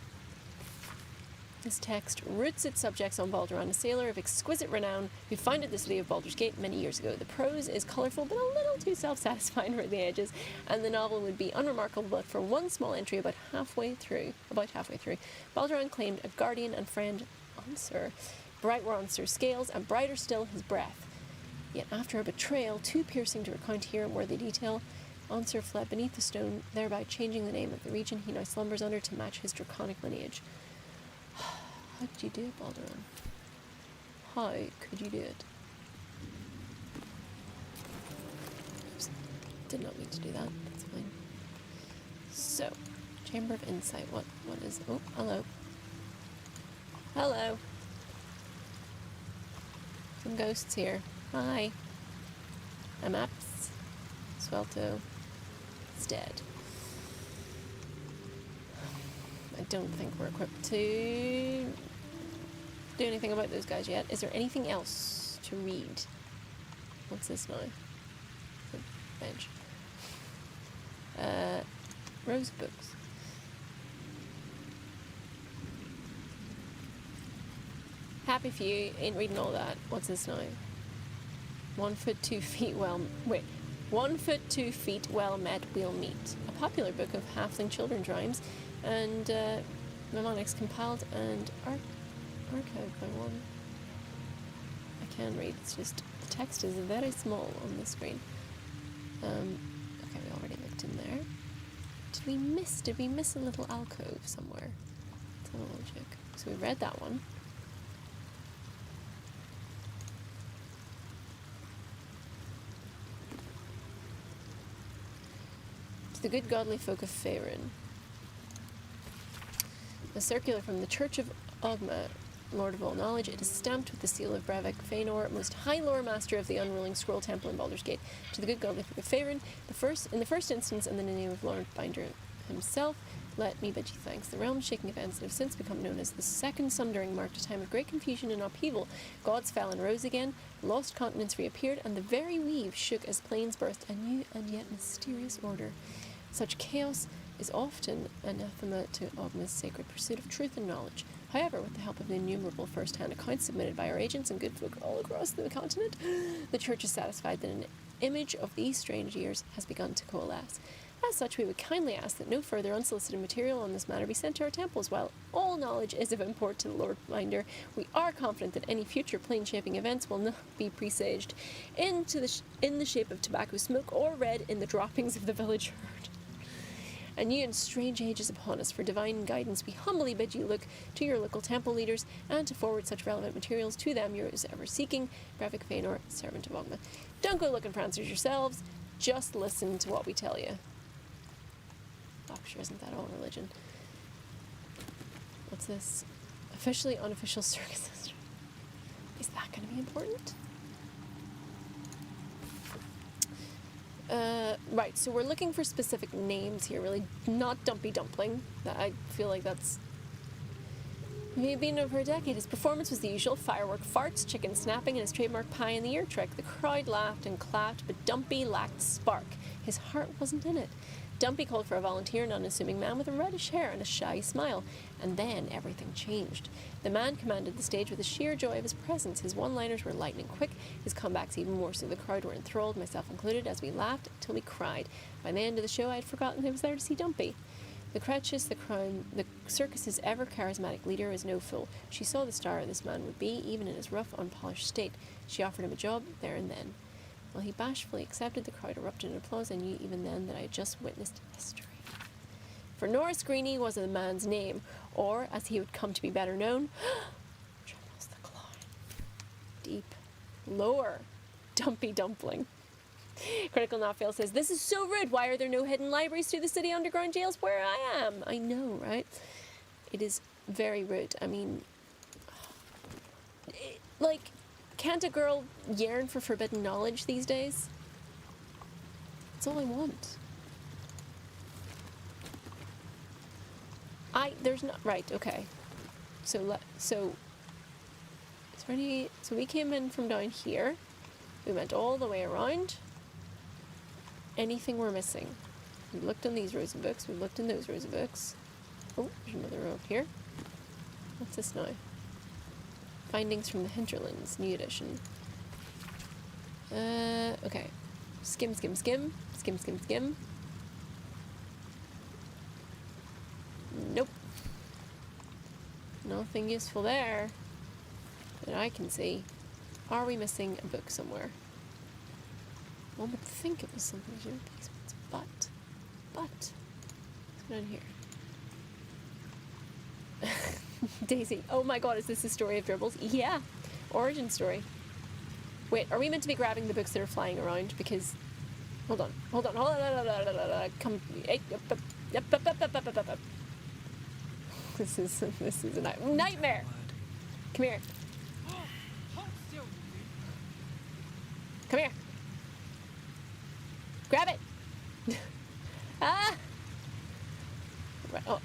A: This text roots its subjects on Balduran, a sailor of exquisite renown who founded the city of Baldur's Gate many years ago. The prose is colourful but a little too self-satisfying for the ages, and the novel would be unremarkable but for one small entry about halfway through. Balduran claimed a guardian and friend, Ansurs. Bright were Ansurs' scales, and brighter still his breath. Yet after a betrayal too piercing to recount here in worthy detail, Ansurs fled beneath the stone, thereby changing the name of the region he now slumbers under to match his draconic lineage. How did you do it, Balduran? How could you do it? Oops. Did not mean to do that. That's fine. So, Chamber of Insight. What is... Oh, hello. Hello. Some ghosts here. Hi. I'm Aps. Swelto. It's dead. I don't think we're equipped to do anything about those guys yet. Is there anything else to read? What's this now? The bench. Rose books. Happy for you. Ain't reading all that. What's this now? 1 foot 2 feet well... Wait. 1 foot 2 feet well met we'll meet. A popular book of halfling children's rhymes and mnemonics compiled and archived by one. I can read, it's just the text is very small on the screen. Okay, we already looked in there. Did we miss a little alcove somewhere? Let's have a little check. So we read that one. To the good godly folk of Faerun. A circular from the Church of Ogma, Lord of all knowledge. It is stamped with the seal of Brevik Feanor, most high lore master of the unruling scroll temple in Baldur's Gate. To the good godly folk of Faerun, in the first instance, and in the name of Lord Binder himself, let me bid you thanks. The realm-shaking events that have since become known as the Second Sundering marked a time of great confusion and upheaval. Gods fell and rose again, lost continents reappeared, and the very weave shook as plains birthed a new and yet mysterious order. Such chaos is often anathema to Ogma's sacred pursuit of truth and knowledge. However, with the help of the innumerable first-hand accounts submitted by our agents and good folk all across the continent, the Church is satisfied that an image of these strange years has begun to coalesce. As such, we would kindly ask that no further unsolicited material on this matter be sent to our temples. While all knowledge is of import to the Lord Binder, we are confident that any future plane-shaping events will not be presaged in the shape of tobacco smoke or read in the droppings of the village herd. A new and strange age is upon us. For divine guidance, we humbly bid you look to your local temple leaders and to forward such relevant materials to them yours ever seeking, Brevik Feanor, servant of Ogma. Don't go looking for answers yourselves, just listen to what we tell you. Oh, sure, isn't that all religion? What's this? Officially unofficial circus history. Is that going to be important? Right, so we're looking for specific names here, really. Not Dumpy Dumpling. I feel like that's... He had been known for a decade. His performance was the usual: firework farts, chicken snapping, and his trademark pie in the ear trick. The crowd laughed and clapped, but Dumpy lacked spark. His heart wasn't in it. Dumpy called for a volunteer, an unassuming man with a reddish hair and a shy smile. And then everything changed. The man commanded the stage with the sheer joy of his presence. His one-liners were lightning quick, his comebacks even more so. The crowd were enthralled, myself included, as we laughed till we cried. By the end of the show, I had forgotten I was there to see Dumpy. The Cretchus, the circus's ever-charismatic leader, is no fool. She saw the star this man would be, even in his rough, unpolished state. She offered him a job there and then. While he bashfully accepted, the crowd erupted in applause. I knew even then that I had just witnessed history. For Norris Greeny was the man's name, or, as he would come to be better known, trembles the clown. Deep, lower, Dumpy Dumpling. Critical Not Fail says, "This is so rude. Why are there no hidden libraries through the city underground jails where I am?" I know, right? It is very rude. I mean, can't a girl yearn for forbidden knowledge these days? That's all I want. There's not, right, okay. So we came in from down here. We went all the way around. Anything we're missing? We looked in these rows of books. We looked in those rows of books. Oh, there's another row up here. What's this now? Findings from the Hinterlands, new edition. Okay. Skim, skim, skim. Skim, skim, skim. Nope. Nothing useful there that I can see. Are we missing a book somewhere? One would think it was something to do with basements, but what's going on here? Daisy. Oh my god, is this the story of Dribbles? Yeah. Origin story. Wait, are we meant to be grabbing the books that are flying around? Because... Hold on. Come... This is a nightmare. Come here. Come here. Grab it. Ah. Right. Oh,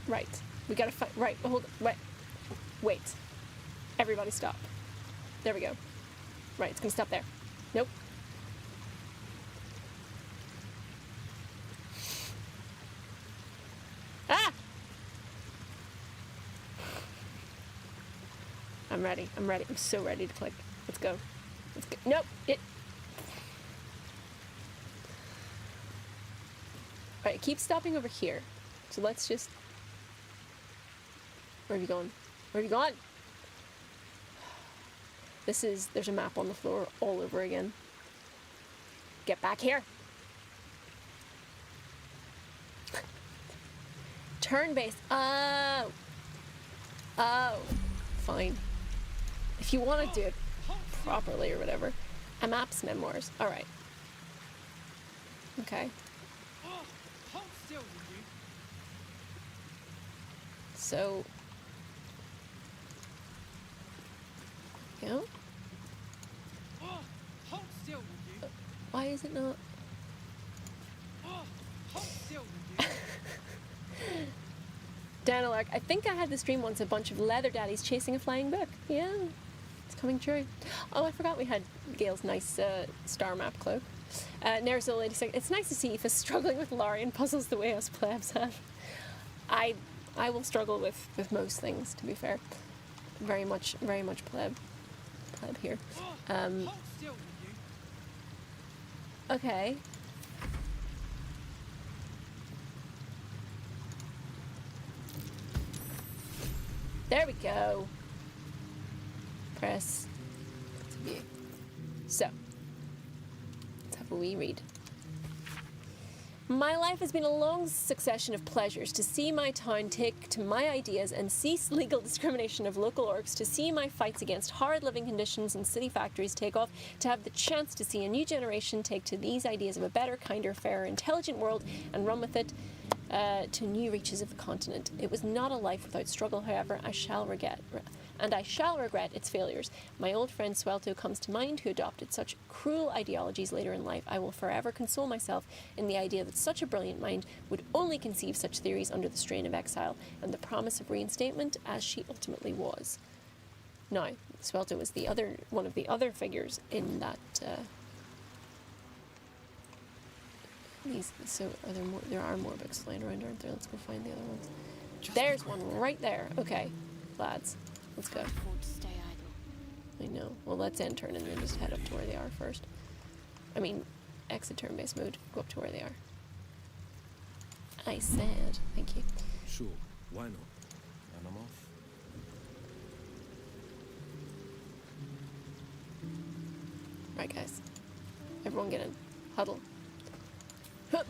A: right. We gotta fight. Right. Hold on. Wait. Everybody stop. There we go. Right. It's gonna stop there. Nope. Ah! I'm ready. I'm so ready to click. Let's go. Nope. Alright, keep stopping over here. So let's just... Where have you gone? There's a map on the floor all over again. Get back here. Turn-based. Oh. Oh. Fine. If you want to do it properly or whatever. A map's memoirs. Alright. Okay. So... Yeah? Why is it not? Danalark, I think I had this dream once, a bunch of leather daddies chasing a flying book. Yeah, it's coming true. Oh, I forgot we had Gail's nice star map cloak. Nerazol 86, it's nice to see Aoife struggling with Larian puzzles the way us plebs have. I will struggle with most things, to be fair. Very much pleb here. Okay. There we go. Press to view. So, let's have a wee read. My life has been a long succession of pleasures, to see my town take to my ideas and cease legal discrimination of local orcs, to see my fights against hard living conditions in city factories take off, to have the chance to see a new generation take to these ideas of a better, kinder, fairer, intelligent world and run with it to new reaches of the continent. It was not a life without struggle, however, I shall regret its failures. My old friend Swelto comes to mind, who adopted such cruel ideologies later in life. I will forever console myself in the idea that such a brilliant mind would only conceive such theories under the strain of exile and the promise of reinstatement, as she ultimately was. Now, Swelto was one of the other figures in that. So there are more books flying around, aren't there? Let's go find the other ones. There's one right there. Okay, lads. Let's go. I know. Well, let's end turn and then just head up to where they are first. I mean, exit turn-based mode. Go up to where they are. I said. Thank you.
L: Sure. Why not? And I'm off.
A: Right, guys. Everyone get in. Huddle. Hup.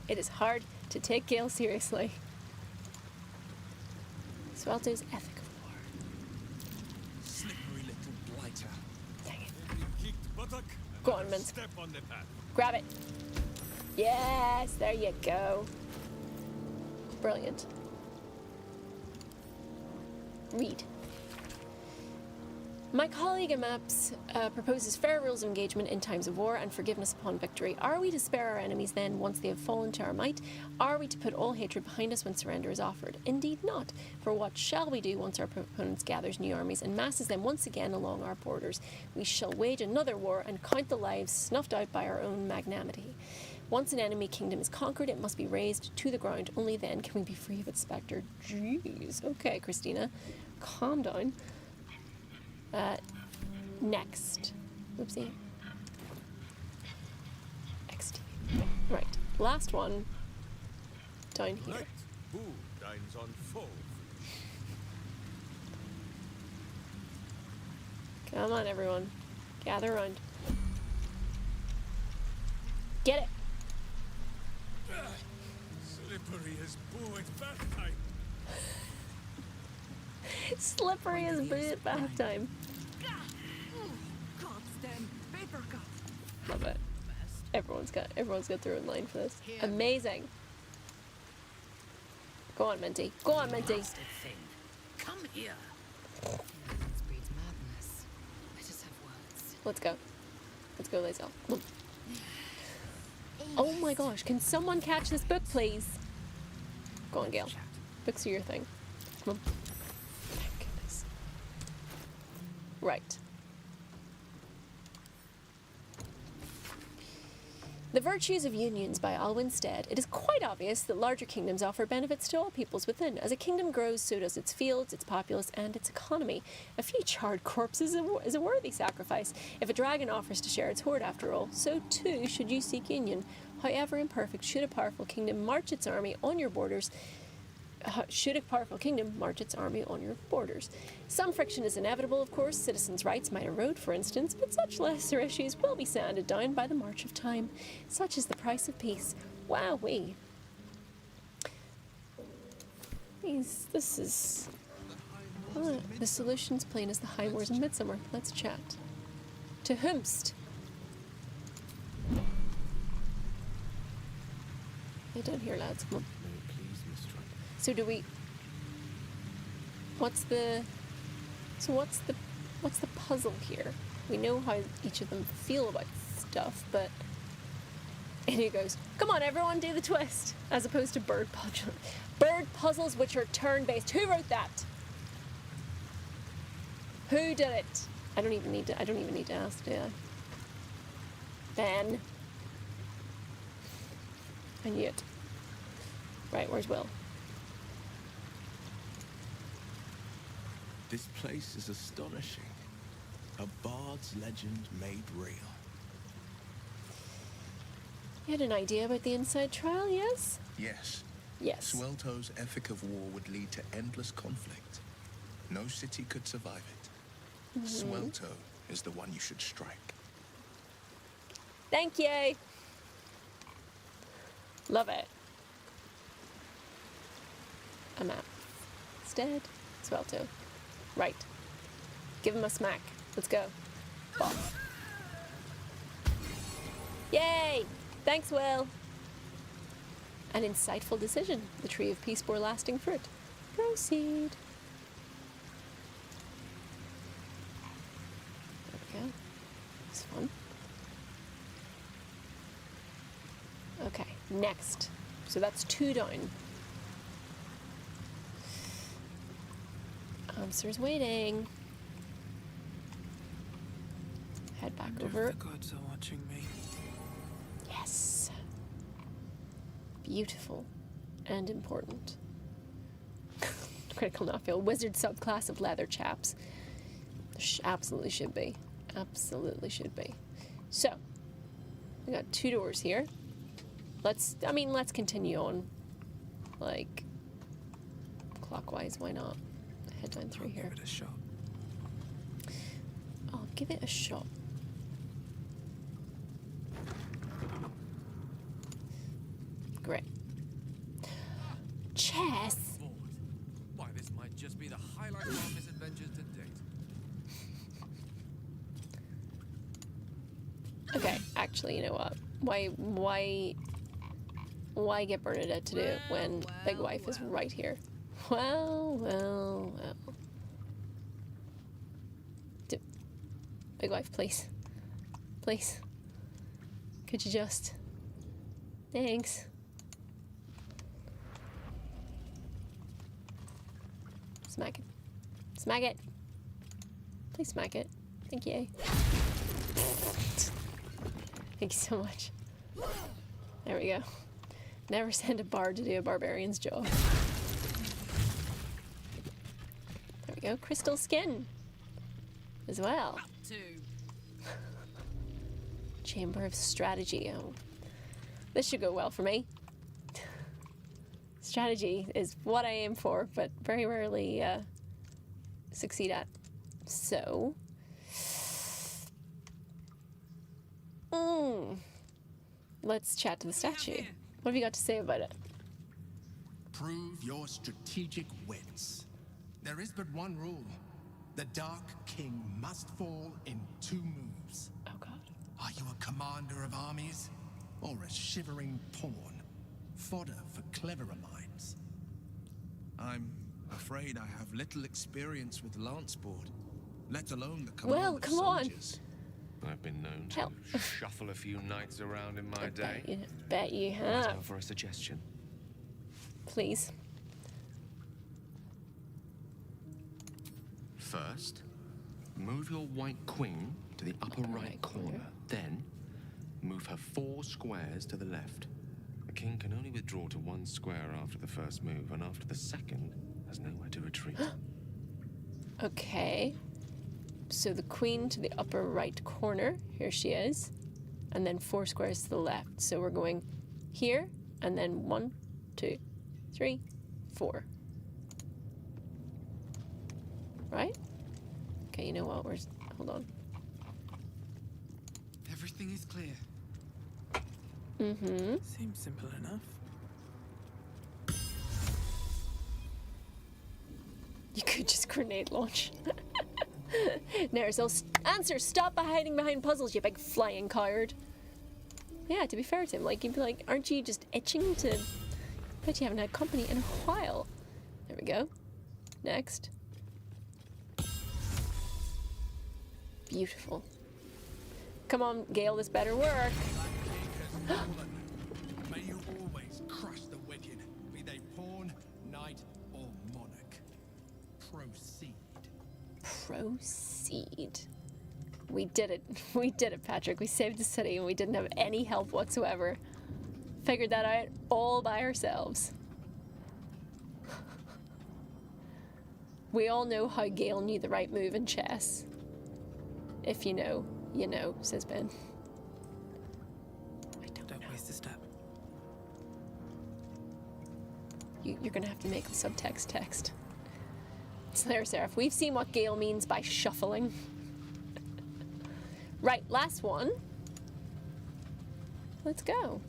A: It is hard to take Gale seriously. Swelto's ethic of war.
B: Slippery little blighter.
A: Dang it.
B: Every kicked buttock,
A: Go on, Minsk.
B: step on the path.
A: Grab it. Yes, there you go. Brilliant. Read. My colleague Amaps proposes fair rules of engagement in times of war and forgiveness upon victory. Are we to spare our enemies then once they have fallen to our might? Are we to put all hatred behind us when surrender is offered? Indeed not. For what shall we do once our opponents gathers new armies and masses them once again along our borders? We shall wage another war and count the lives snuffed out by our own magnanimity. Once an enemy kingdom is conquered, it must be razed to the ground. Only then can we be free of its spectre. Jeez. Okay, Christina. Calm down. Next. Oopsie. XT. Right. Last one. Down here.
B: Right. Who dines on foe?
A: Come on, everyone. Gather around. Get it.
B: Slippery as boo at bath time.
A: Slippery as boo at bath time. Love it. Everyone's got their own line for this. Amazing. Go on, Minty. Go on, Minty.
H: Come here. This breeds madness. I just have words.
A: Let's go. Let's go, Lazel. Oh my gosh, can someone catch this book, please? Go on, Gail. Books are your thing. Come on. Thank goodness. Right. The Virtues of Unions by Alwyn Stead. It is quite obvious that larger kingdoms offer benefits to all peoples within. As a kingdom grows, so does its fields, its populace, and its economy. A few charred corpses is a worthy sacrifice. If a dragon offers to share its hoard, after all, so too should you seek union. However imperfect, should a powerful kingdom march its army on your borders, should a powerful kingdom march its army on your borders. Some friction is inevitable, of course. Citizens' rights might erode, for instance, but such lesser issues will be sanded down by the march of time. Such is the price of peace. Wowee. This is... the solution's plain as the high wars in Midsummer. Let's chat. To whomst? Get down here, lads. Come on. So do we... What's the puzzle here? We know how each of them feel about stuff, but... And he goes, come on everyone, do the twist! As opposed to bird puzzles which are turn-based. Who wrote that? Who did it? I don't even need to ask, do I? Ben. I knew it. Right, where's Will?
K: This place is astonishing. A bard's legend made real.
A: You had an idea about the inside trial, yes?
K: Yes.
A: Yes.
K: Swelto's ethic of war would lead to endless conflict. No city could survive it. Swelto is the one you should strike.
A: Thank you. Love it. A map. Instead, Swelto. Right. Give him a smack. Let's go. Boss. Yay! Thanks, Will. An insightful decision. The tree of peace bore lasting fruit. Proceed. There we go. It's fun. Okay, next. So that's 2 down. Ansurs waiting. Head back over.
F: The gods are watching me.
A: Yes. Beautiful and important. Critical not fail. Wizard subclass of leather chaps. Absolutely should be. Absolutely should be. So, we got 2 doors here. Let's continue on, like, clockwise. Why not? Head down through here.
F: Give it a shot.
A: I'll give it a shot. Great. Chess.
G: Why, this might just be the highlight of our misadventures to date.
A: Okay, actually, you know what? Why get Burnadette to do it when Big Wife is right here? Well. Big Wife, please. Please. Could you just... Thanks. Smack it. Smack it. Please smack it. Thank you. Thank you so much. There we go. Never send a bard to do a barbarian's job. There we go. Crystal skin. As well. Chamber of Strategy. Oh. This should go well for me. Strategy is what I aim for, but very rarely succeed at. So... Let's chat to the statue. What have you got to say about it?
E: Prove your strategic wits. There is but one rule. The Dark King must fall in 2 moves.
A: Oh god.
E: Are you a commander of armies? Or a shivering pawn? Fodder for cleverer minds?
K: I'm afraid I have little experience with lance board, let alone the command
A: Well,
K: of
A: come
K: soldiers.
G: I've been known to shuffle a few knights around in my day.
A: Bet you have.
G: For a suggestion.
A: Please.
G: First, move your white queen to the upper right corner. Then, move her 4 squares to the left. The king can only withdraw to 1 square after the first move, and after the second, has nowhere to retreat.
A: Okay. So the queen to the upper right corner. Here she is. And then 4 squares to the left. So we're going here, and then 1, 2, 3, 4. Right? Okay, you know what? Hold on.
H: Everything is clear.
A: Mm-hmm.
F: Seems simple enough.
A: You could just grenade launch. Ansurs, stop hiding behind puzzles, you big flying coward. Yeah, to be fair to him, like, you'd be like, aren't you just itching to... Bet you haven't had company in a while. There we go. Next. Beautiful. Come on, Gale, this better work.
E: May you always crush the wicked, be they pawn, knight, or monarch. Proceed.
A: Proceed. We did it. We did it, Patrick. We saved the city and we didn't have any help whatsoever. Figured that out all by ourselves. We all know how Gale knew the right move in chess. If you know, you know, says Ben.
F: Don't waste a step.
A: You're gonna have to make the subtext text. So there, Seraph. We've seen what Gale means by shuffling. Right, last one. Let's go.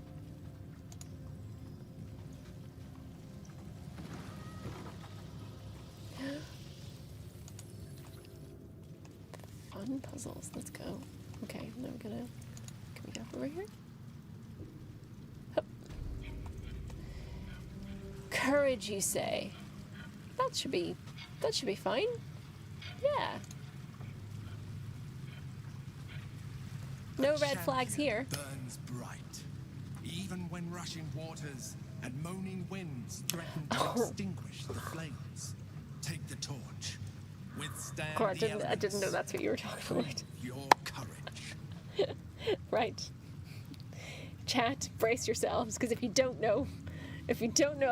A: Fun puzzles. Let's go. Okay, now we're gonna... Can we get up over here? Hup. Courage, you say? That should be fine. Yeah. No red flags here.
E: Burns bright, even when rushing waters and moaning winds threaten to extinguish the flames. Take the torch. Withstand
A: Of course, I
E: the
A: didn't
E: elements.
A: know that's what you were talking about.
E: Your courage.
A: Right. Chat, brace yourselves, because if you don't know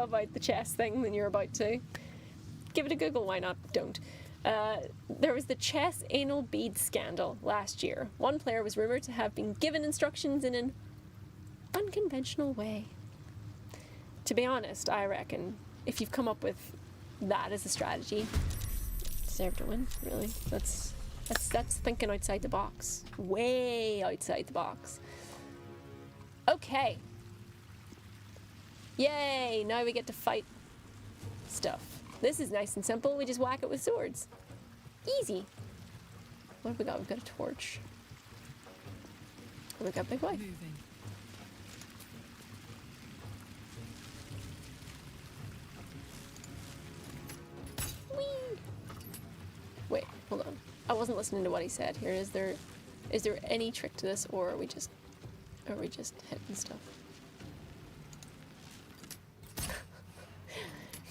A: about the chess thing, then you're about to give it a Google. Why not? Don't. There was the chess anal bead scandal last year. One player was rumored to have been given instructions in an unconventional way. To be honest, I reckon if you've come up with that as a strategy, deserve to win. Really, that's thinking outside the box, way outside the box. Okay. Yay! Now we get to fight stuff. This is nice and simple. We just whack it with swords. Easy. What have we got? We've got a torch. Oh, we got big wife.
H: Moving.
A: Whee! Wait, hold on. I wasn't listening to what he said here. Is there any trick to this, or are we just hitting stuff?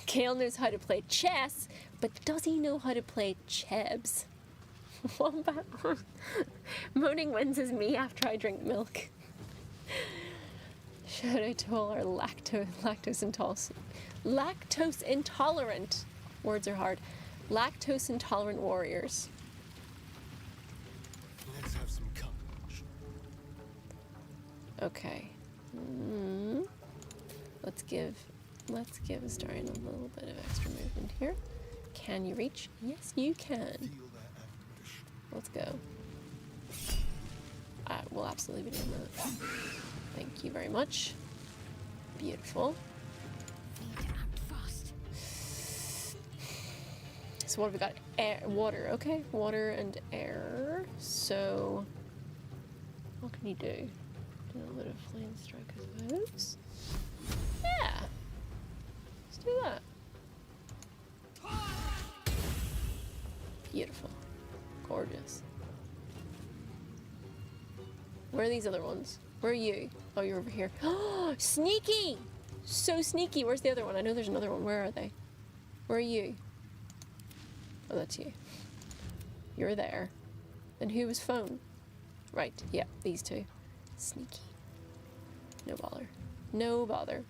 A: Gale knows how to play chess, but does he know how to play chebs? Wombat moaning winds is me after I drink milk. Shout out to all our lactose intolerant, words are hard, lactose intolerant warriors.
J: Let's have some courage.
A: Okay. Let's give Astarion a little bit of extra movement here. Can you reach? Yes, you can.
J: Feel their anguish.
A: Let's go. We'll absolutely be doing that. Thank you very much. Beautiful. So what have we got? Air, water. Okay, water and air. So what can you do? Do a little bit of flame strike, I suppose. Yeah. Let's do that. Beautiful. Gorgeous. Where are these other ones? Where are you? Oh, you're over here. Oh, sneaky! So sneaky. Where's the other one? I know there's another one. Where are they? Where are you? Oh, that's you. You're there. And who was phone? Right. Yeah, these two. Sneaky. No bother. No bother.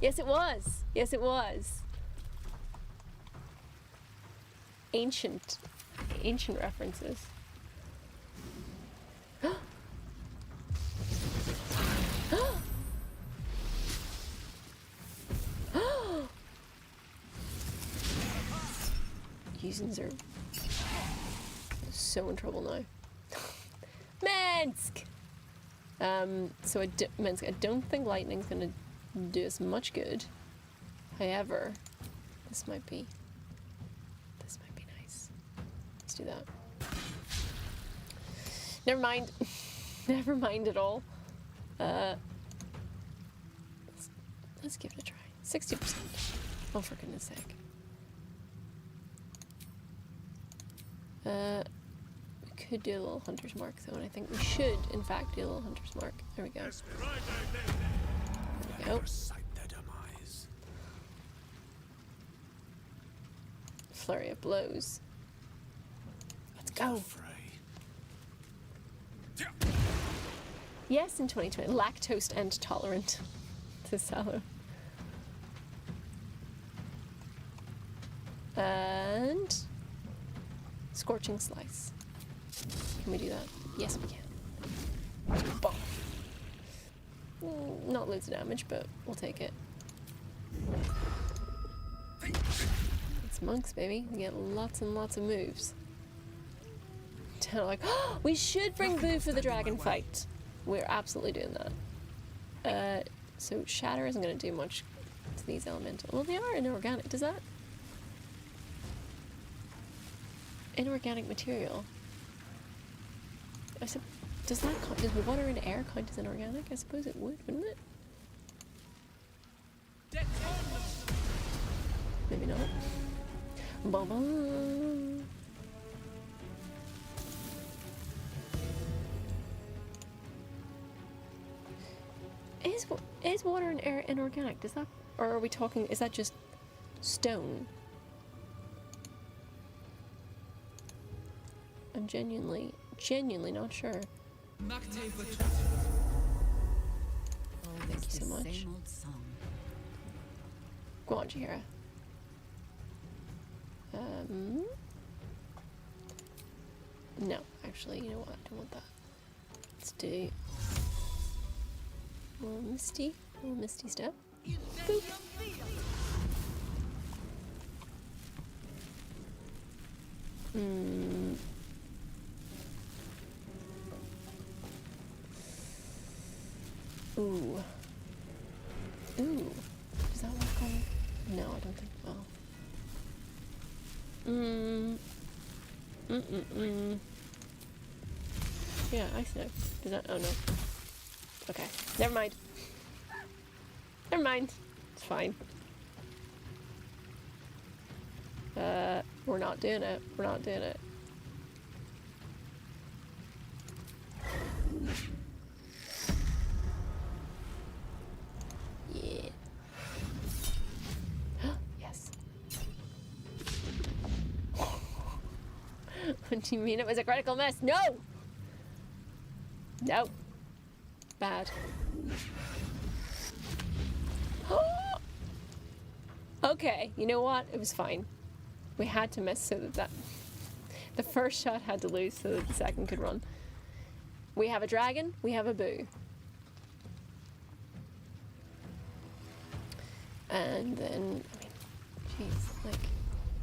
A: Yes, it was. Yes, it was. Ancient references. These are so in trouble now. Minsk! So Minsk, I don't think lightning's gonna do us much good. However, this might be nice. Let's do that. Never mind. Never mind at all. Let's give it a try. 60%. Oh, for goodness sake. We could do a little hunter's mark though, and I think we should, in fact, do a little hunter's mark. There we go. There we go. Flurry of blows. Let's go. Yes, in 2020, lactose and tolerant to sallow. And scorching slice. Can we do that? Yes, we can. Boom. Not loads of damage, but we'll take it. It's monks, baby. We get lots and lots of moves. They're like, oh, we should bring Boo for the dragon fight. We're absolutely doing that. So shatter isn't going to do much to these elemental. Well, they are inorganic. Does that? Inorganic material. I said, does that count? Does water and air count as inorganic? I suppose it would, wouldn't it? Maybe not. Ba-ba. Is water and air inorganic? Does that, or are we talking? Is that just stone? I'm genuinely not sure. Thank you so much. Go on, Jahira. No, actually, you know what? I don't want that. Let's do a little misty step. Boop. Ooh. Does that work on? No, I don't think well. Yeah, ice snow. Does that? Oh no. Okay, never mind. Never mind. It's fine. We're not doing it. We're not doing it. Yeah. Yes. What do you mean it was a critical miss? No! No. Bad. Okay, you know what? It was fine. We had to miss so that the first shot had to lose so that the second could run. We have a dragon, we have a Boo. And then, I mean, jeez, like,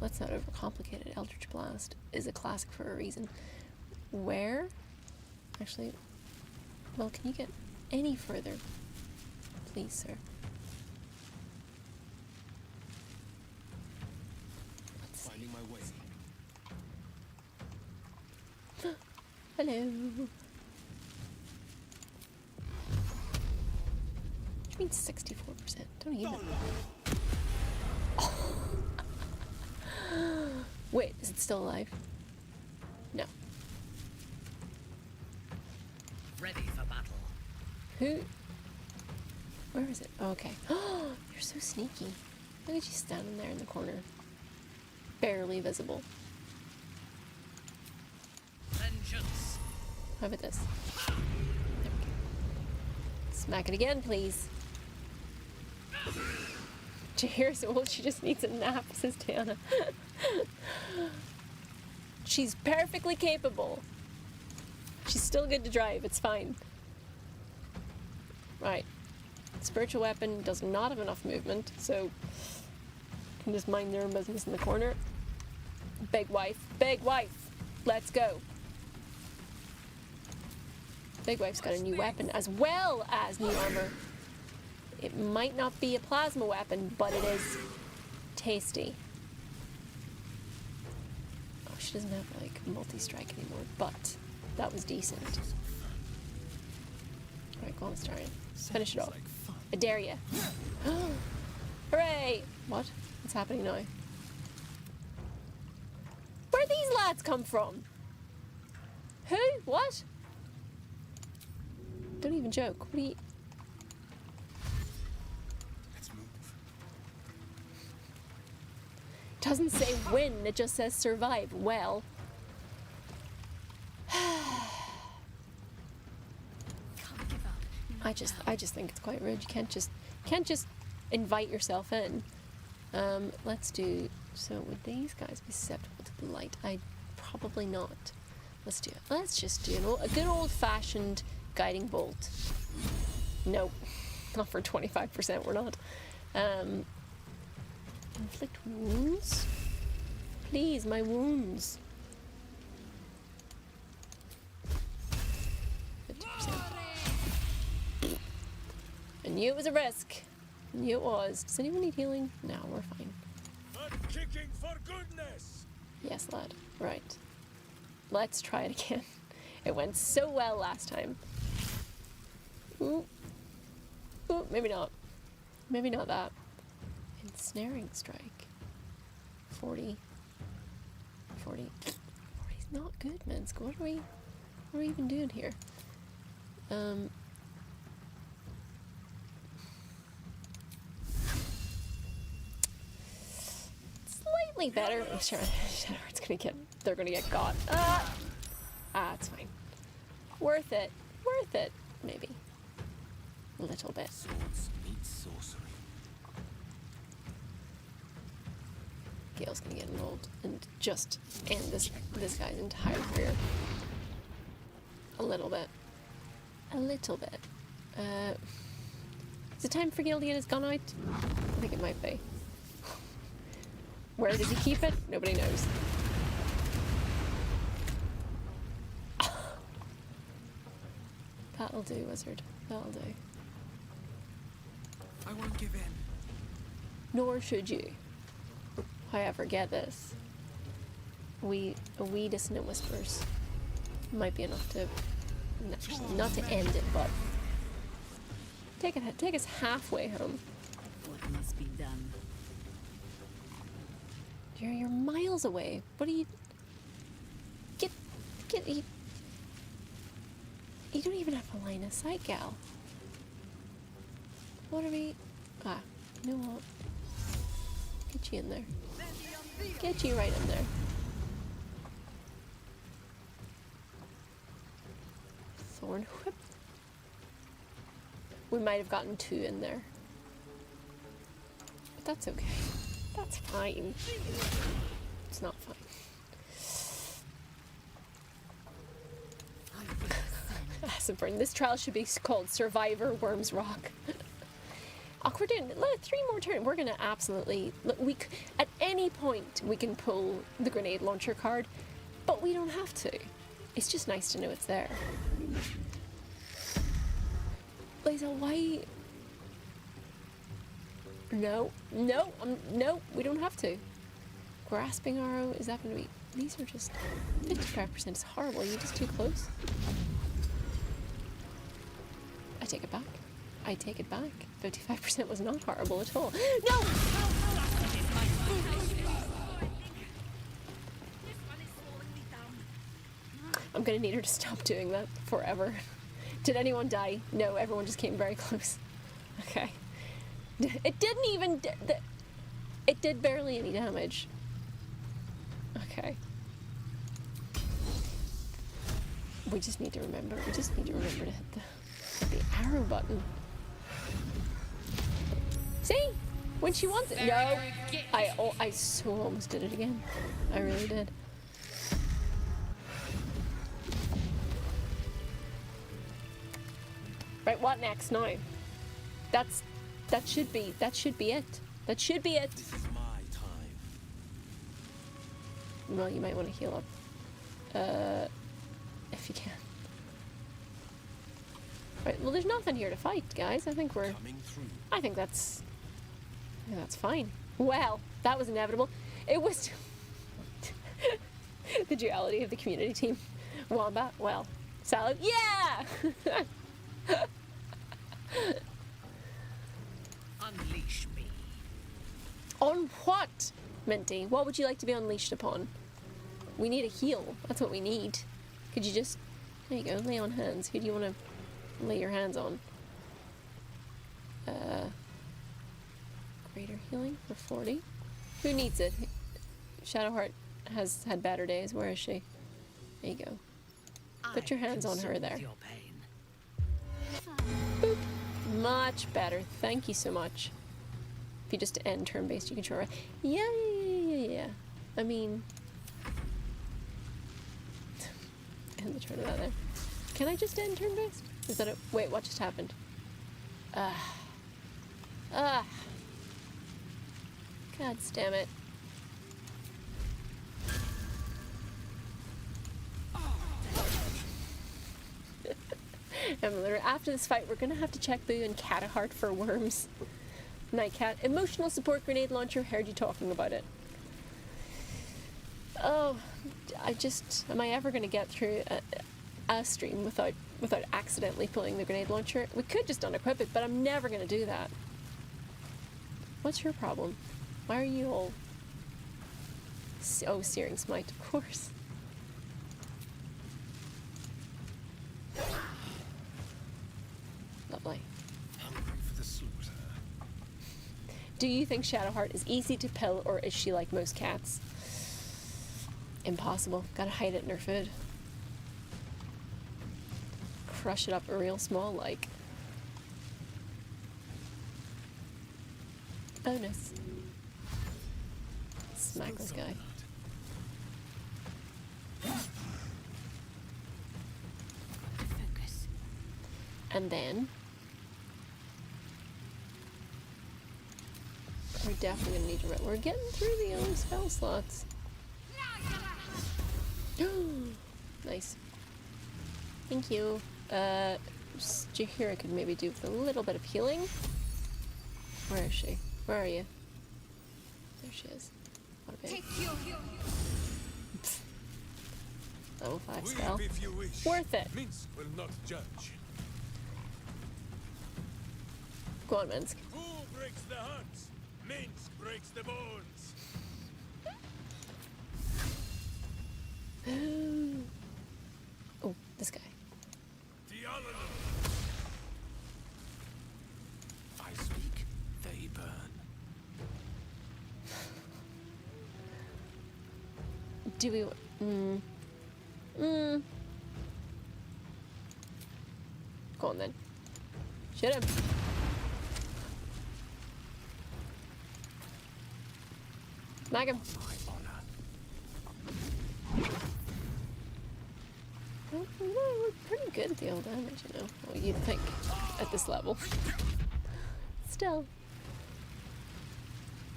A: let's not overcomplicate it. Eldritch Blast is a classic for a reason. Where? Actually, well, can you get any further? Please, sir.
G: Finding my way.
A: Hello. Which means 64%. Don't even. Oh. Wait, is it still alive? No.
C: Ready for battle.
A: Who? Where is it? Oh, okay. Oh, you're so sneaky. Look at you standing there in the corner. Barely visible.
C: Vengeance.
A: How about this? There we go. Smack it again, please. Jahira's old, she just needs a nap, says Tiana. She's perfectly capable. She's still good to drive, it's fine. Right. Spiritual weapon does not have enough movement, so can just mind their own business in the corner. Big wife. Big wife. Let's go. Big wife's got a new weapon as well as new armor. It might not be a plasma weapon, but it is tasty. Oh, she doesn't have like multi-strike anymore, but that was decent. Alright, go on, Larian. Finish it off. I dare ya. Hooray! What? What's happening now? Where'd these lads come from? Who? What? Don't even joke. What are you...
J: Let's move.
A: Doesn't say win, it just says survive. Well. I just think it's quite rude. You can't just invite yourself in. Let's do... So would these guys be susceptible to the light? Probably not. Let's do it. Let's just do a good old-fashioned guiding bolt. Nope. Not for 25%, we're not. Inflict wounds? Please, my wounds. 50%. I knew it was a risk. I knew it was. Does anyone need healing? No, we're fine.
B: Kicking for goodness.
A: Yes, lad. Right. Let's try it again. It went so well last time. Ooh. Ooh, maybe not. Maybe not that. Ensnaring strike. 40. 40. 40's not good, Minsk. What are we even doing here? Slightly better. I'm sure they're gonna get got. It's fine. Worth it. Worth it. Maybe. A little bit.
L: Swords meet sorcery.
A: Gale's gonna get involved and just end this guy's entire career. A little bit. A little bit. Is it time for Gale to get his gun out? I think it might be. Where does he keep it? Nobody knows. That'll do, wizard. That'll do.
H: I won't give in.
A: Nor should you. However, get this. A wee dissonant whispers might be enough to, not to end it, but take us halfway home.
C: What must be done?
A: You're miles away. What are you? Get you don't even have a line of sight, gal. What are we? You know what? Get you in there. Get you right in there. Thorn whip. We might have gotten 2 in there. But that's okay. That's fine. It's not fine. Acid burn. This trial should be called Survivor Wyrm's Rock. We're doing 3 more turns. We're gonna absolutely at any point we can pull the grenade launcher card, but we don't have to. It's just nice to know it's there. Liza, why? No, we don't have to. Grasping arrow, is that going to be... These are just... 55% is horrible. You're just too close. I take it back. I take it back. 55% was not horrible at all. No! I'm going to need her to stop doing that forever. Did anyone die? No, everyone just came very close. Okay. It didn't even... It did barely any damage. Okay. We just need to remember. We just need to remember to hit the arrow button. See? When she wants it. No. I so almost did it again. I really did. Right, what next now? That should be it. That should be it.
L: This is my time.
A: Well, you might want to heal up. If you can. Right, well, there's nothing here to fight, guys. I think we're... I think that's fine. Well, that was inevitable. It was... the duality of the community team. Wombat, well, salad, yeah!
C: Unleash me.
A: On what, Minty? What would you like to be unleashed upon? We need a heal. That's what we need. Could you just... There you go, lay on hands. Who do you want to lay your hands on? Greater healing for 40. Who needs it? Shadowheart has had better days. Where is she? There you go. Put your hands on her there. Boop. Much better. Thank you so much. If you just end turn-based, you can try. Yeah. I mean... end the turn of that there. Can I just end turn-based? Is that it? Wait, what just happened? God damn it. And literally, after this fight, we're gonna have to check Boo and Cataheart for worms. Nightcat. Emotional support grenade launcher. Heard you talking about it. Oh, am I ever gonna get through a stream without accidentally pulling the grenade launcher? We could just unequip it, but I'm never gonna do that. What's your problem? Why are you all... Oh, Searing Smite, of course. Lovely.
J: Hungry for the slaughter.
A: Do you think Shadowheart is easy to pill, or is she like most cats? Impossible. Gotta hide it in her food. Crush it up real small, like. Bonus. Smack this guy.
C: Focus.
A: And then we're definitely gonna need to. We're getting through the other spell slots. Nice. Thank you. Jaheira could maybe do with a little bit of healing. Where is she? Where are you? There she is. What a bit. Level 5 spell.
B: If you wish.
A: Worth it.
B: Minsk will not judge.
A: Go on, Minsk.
B: Who breaks the hearts? Minsk breaks the bones.
A: Oh, this guy.
L: I speak, they burn.
A: Do we... Go on then. Shoot him. Smack him. Well, we're pretty good at the old damage, you know. Well, you'd think at this level. Still.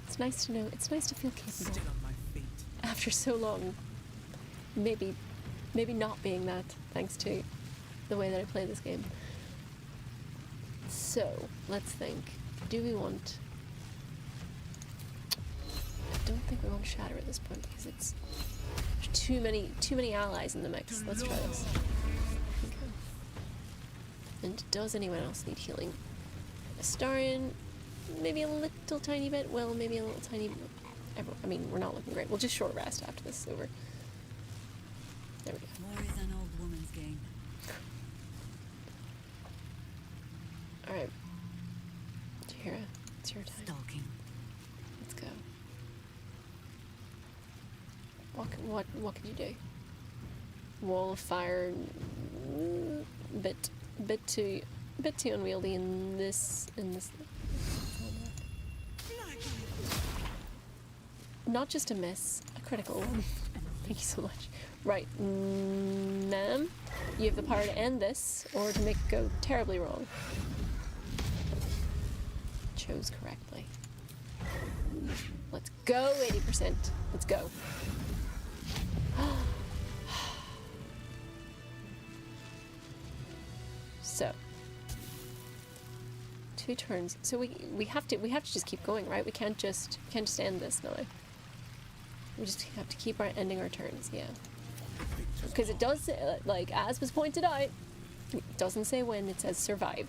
A: It's nice to know. It's nice to feel capable.
F: Still on my feet.
A: After so long. Maybe not being that, thanks to the way that I play this game. So, let's think. Do we want... I don't think we want Shatter at this point because it's too many allies in the mix. Let's try this. Okay. And does anyone else need healing? Astarion, maybe a little tiny bit. Well, maybe a little tiny. I mean, we're not looking great. We'll just short rest after this is over. There we go.
C: War is an old woman's game.
A: All right, Jaheira, it's your time.
C: Stalking.
A: Let's go. What can you do? Wall of fire, bit too unwieldy in this. Not just a miss, a critical one. Thank you so much. Right, ma'am, you have the power to end this or to make it go terribly wrong. Chose correctly. Let's go, 80%. Let's go. So 2 turns. So we have to just keep going, right? We can't just end this now. We just have to keep ending our turns, yeah. Because it does say, like as was pointed out, it doesn't say when, it says survive.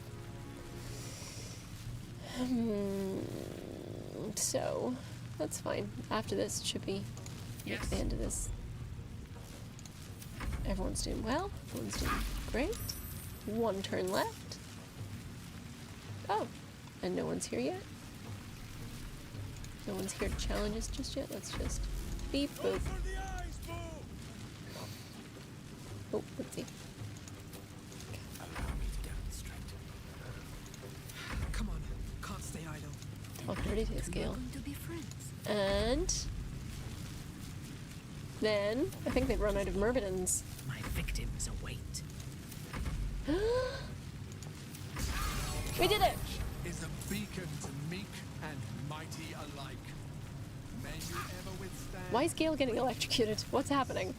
A: So that's fine. After this it should be at the end of this. Everyone's doing well. Everyone's doing great. 1 turn left. Oh, and no one's here yet. No one's here to challenge us just yet. Let's just beep boop. Oh, let's see.
F: Come on, can't stay idle.
A: Talk dirty to
C: We're
A: scale.
C: going to be friends.
A: And then I think they've run out of myrmidons.
F: My victims await.
A: We did it!
E: Is a beacon to meek and mighty alike. May you ever withstand.
A: Why is Gale getting electrocuted? What's happening?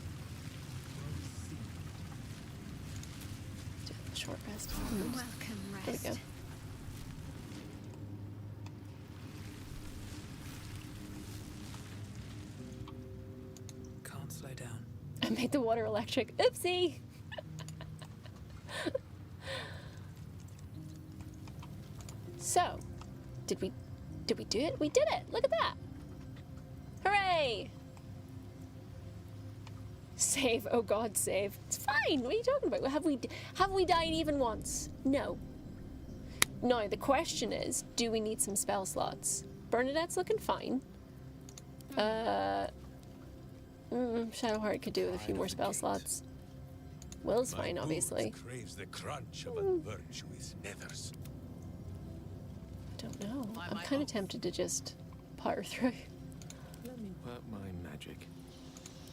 A: Short rest.
C: Welcome,
A: There we go.
C: rest.
F: Can't slow down.
A: I made the water electric. Oopsie! So, did we do it? We did it! Look at that! Hooray! Save, oh god, save. It's fine, what are you talking about? Have we died even once? No. Now, the question is, do we need some spell slots? Burnadette's looking fine. Shadowheart could do with a few more spell slots. Will's
B: My
A: fine, obviously.
B: boot craves the crunch of a virtuous nethers.
A: I don't know. I'm kind of tempted to just power through.
G: Let me work my magic.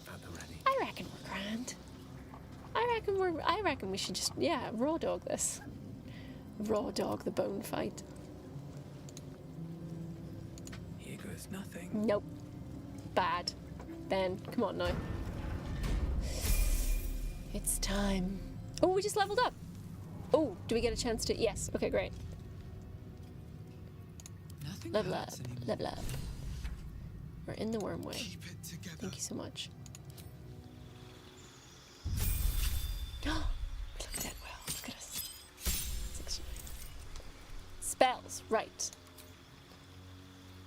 G: At the ready.
A: I reckon we're grand. I reckon we should just, yeah, raw dog this. Raw dog the bone fight.
F: Here goes nothing.
A: Nope. Bad. Ben, come on now. It's time. Oh, we just leveled up. Oh, do we get a chance to? Yes. Okay, great.
F: Nothing
A: Level up.
F: hurts anymore.
A: Level up. We're in the worm way.
E: Keep it together.
A: Thank you so much. We look dead well. Look at us. 69. Spells. Right.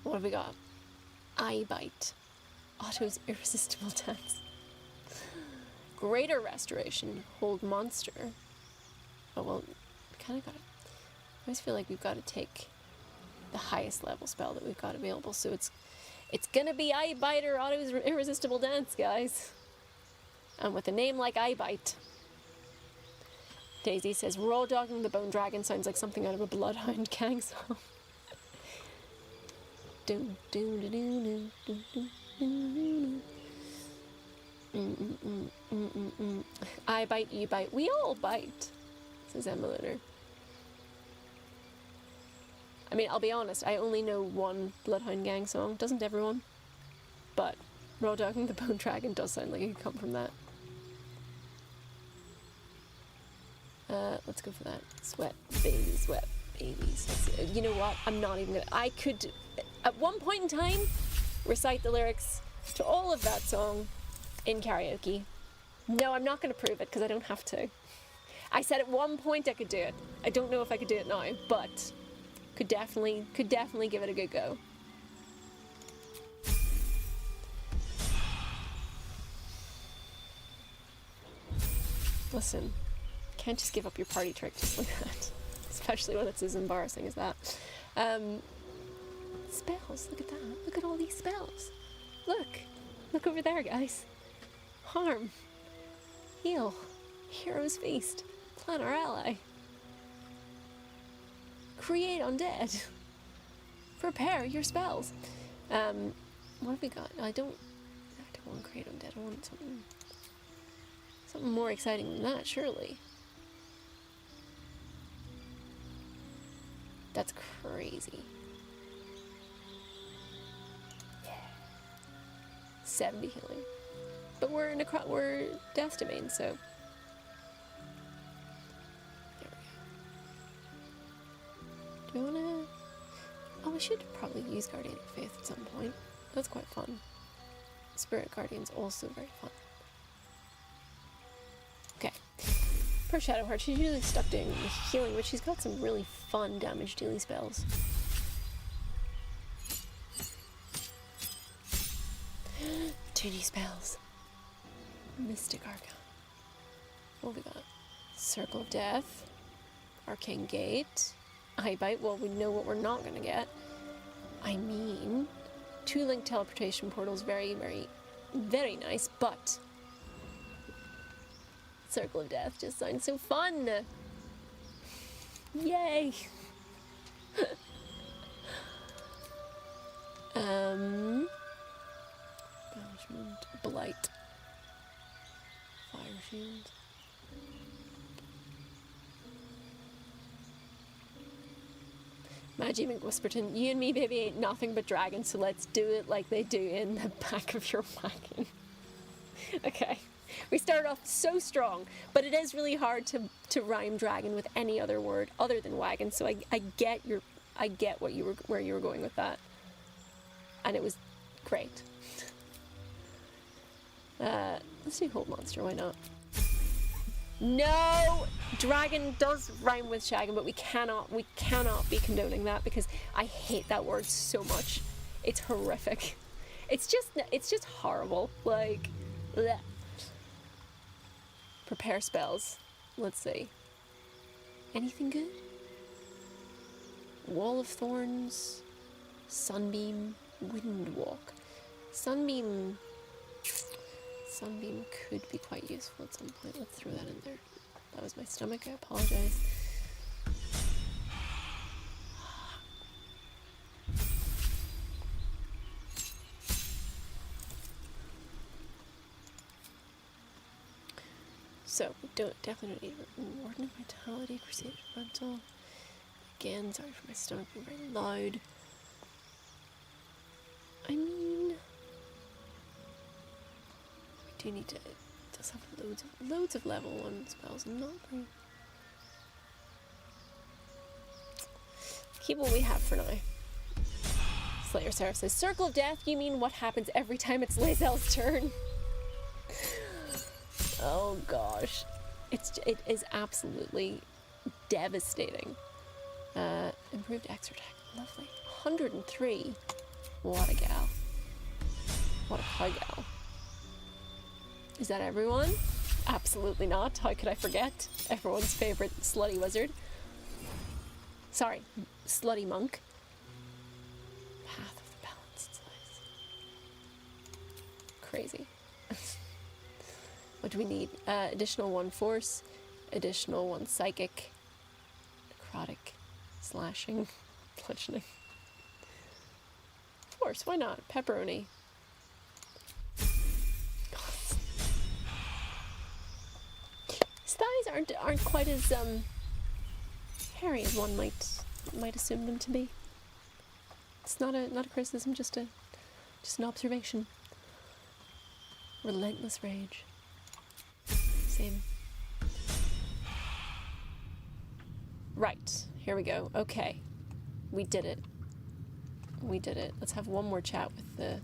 A: What have we got? Eye Bite. Otto's Irresistible Dance. Greater Restoration. Hold Monster. Oh, well, we kind of got to... I always feel like we've got to take the highest level spell that we've got available. So it's gonna be Eye Bite or Otto's Irresistible Dance, guys. And with a name like Eye Bite. Daisy says, Raw Dogging the Bone Dragon sounds like something out of a Bloodhound gang song. Doom, doom, doom, doom, doom, doom, doom, doom. I bite, you bite, we all bite, says Emma Lunar. I mean, I'll be honest, I only know one Bloodhound gang song, doesn't everyone? But Raw Dogging the Bone Dragon does sound like it could come from that. Let's go for that. Sweat babies, sweat babies. You know what? I'm not even gonna. I could, at one point in time, recite the lyrics to all of that song in karaoke. No, I'm not gonna prove it because I don't have to. I said at one point I could do it. I don't know if I could do it now, but could definitely give it a good go. Listen, can't just give up your party trick just like that, especially when it's as embarrassing as that. Spells, look at that. Look at all these spells. Look over there, guys. Harm, heal, Hero's Feast, plan our ally, create undead, prepare your spells. What have we got? I don't want to create undead. I want something more exciting than that, surely. That's crazy. Yeah. 70 healing. But we're in we're Death's Domain, so. There we go. Do you wanna? Oh, we should probably use Guardian of Faith at some point. That's quite fun. Spirit Guardian's also very fun. Okay. Per Shadowheart, she's usually stuck doing the healing, but she's got some really fun damage dealing spells. 2D spells. Mystic Archon. What have we got? Circle of Death. Arcane Gate. Eye Bite. Well, we know what we're not going to get. I mean, 2-link teleportation portals, very, very, very nice, but Circle of Death just sounds so fun. Yay. Banishment, Blight, Fire Shield. Maggie McWhisperton, you and me, baby, ain't nothing but dragons, so let's do it like they do in the back of your wagon. Okay. We started off so strong, but it is really hard to rhyme dragon with any other word other than wagon, so I get where you were going with that. And it was great. Let's do Hold Monster, why not? No! Dragon does rhyme with shaggin, but we cannot be condoning that because I hate that word so much. It's horrific. It's just horrible. Like, bleh. Prepare spells. Let's see. Anything good? Wall of Thorns, Sunbeam, Windwalk. Sunbeam could be quite useful at some point. Let's throw that in there. That was my stomach, I apologize. So, we definitely don't need Warden of Vitality, Crusader Rental. Again, sorry for my stomach being very loud. I mean, we do need to. It does have loads of level 1 spells, and not very. Keep what we have for now. Slayer Sarah says, Circle of Death, you mean what happens every time it's Lae'zel's turn? Oh gosh. It is absolutely devastating. Improved extra attack. Lovely. 103. What a gal. What a cow gal. Is that everyone? Absolutely not. How could I forget? Everyone's favorite slutty wizard. Sorry, slutty monk. Path of the Balanced Slice. Crazy. What do we need? Additional 1 force, additional 1 psychic, necrotic, slashing, bludgeoning. Force, why not? Pepperoni. His thighs aren't quite as hairy as one might assume them to be. It's not a criticism, just an observation. Relentless rage. Same. Right, here we go. Okay, we did it. We did it. Let's have one more chat with the.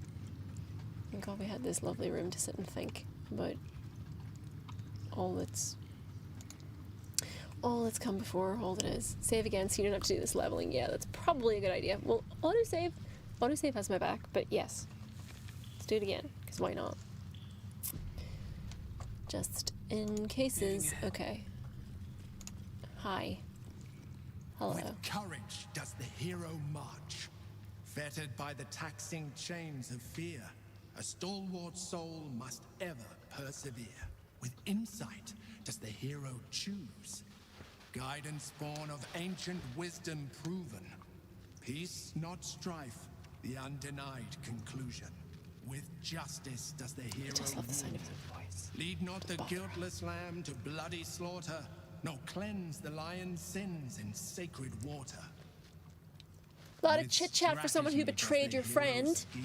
A: Thank God we had this lovely room to sit and think about all that's come before, all that is. Save again, so you don't have to do this leveling. Yeah, that's probably a good idea. Well, autosave has my back, but yes, let's do it again because why not? Just in cases. Okay. Hi. Hello.
E: With courage does the hero march, fettered by the taxing chains of fear. A stalwart soul must ever persevere. With insight does the hero choose, guidance born of ancient wisdom proven. Peace, not strife, the undenied conclusion. With justice does the hero rule. Lead not the guiltless lamb to bloody slaughter, nor cleanse the lion's sins in sacred water.
A: A lot of chit-chat for someone who betrayed your friend.
E: Scheme,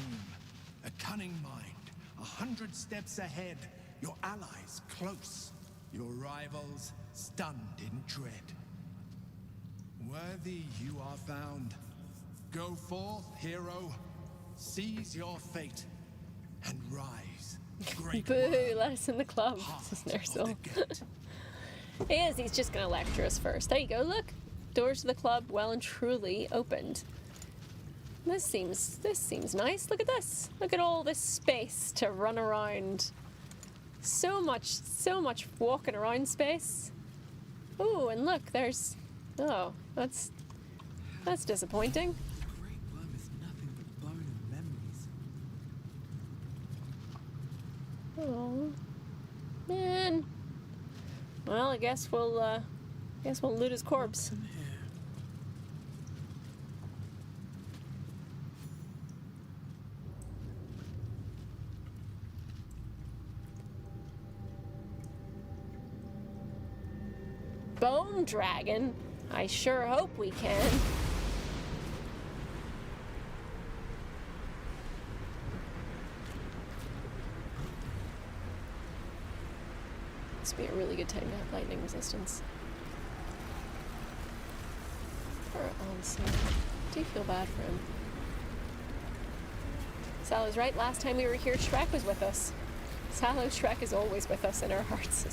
E: a cunning mind, 100 steps ahead, your allies close, your rivals stunned in dread. Worthy you are found. Go forth, hero, seize your fate, and rise. Great
A: Boo, let us in the club. This is Nerso. He is, he's just gonna lecture us first. There you go, look. Doors to the club well and truly opened. This seems nice. Look at this. Look at all this space to run around. So much walking around space. Ooh, and look, there's... Oh, that's disappointing.
H: Great Wyrm is nothing but bone and memories.
A: Oh, man. Well, I guess we'll loot his corpse. Bone dragon? I sure hope we can. This would be a really good time to have lightning resistance. For Ansurs. Do you feel bad for him? Sallo's right, last time we were here, Shrek was with us. Sallow Shrek is always with us in our hearts.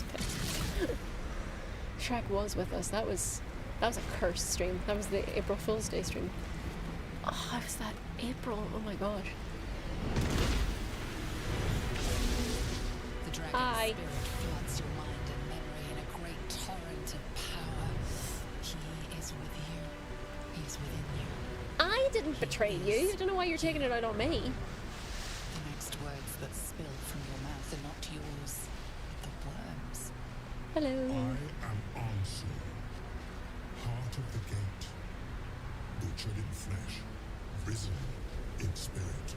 A: Shrek was with us. That was a cursed stream. That was the April Fool's Day stream. Oh, it was that April. Oh my gosh.
D: The dragon's spirit floods your mind and memory in a great torrent of power. He is with you. He's within you.
A: I didn't betray you. I don't know why you're taking it out on me.
D: The next words that spill from your mouth are not yours, but the worms.
A: Hello.
I: I am Ansurs, heart of the gate, butchered in flesh, risen in spirit.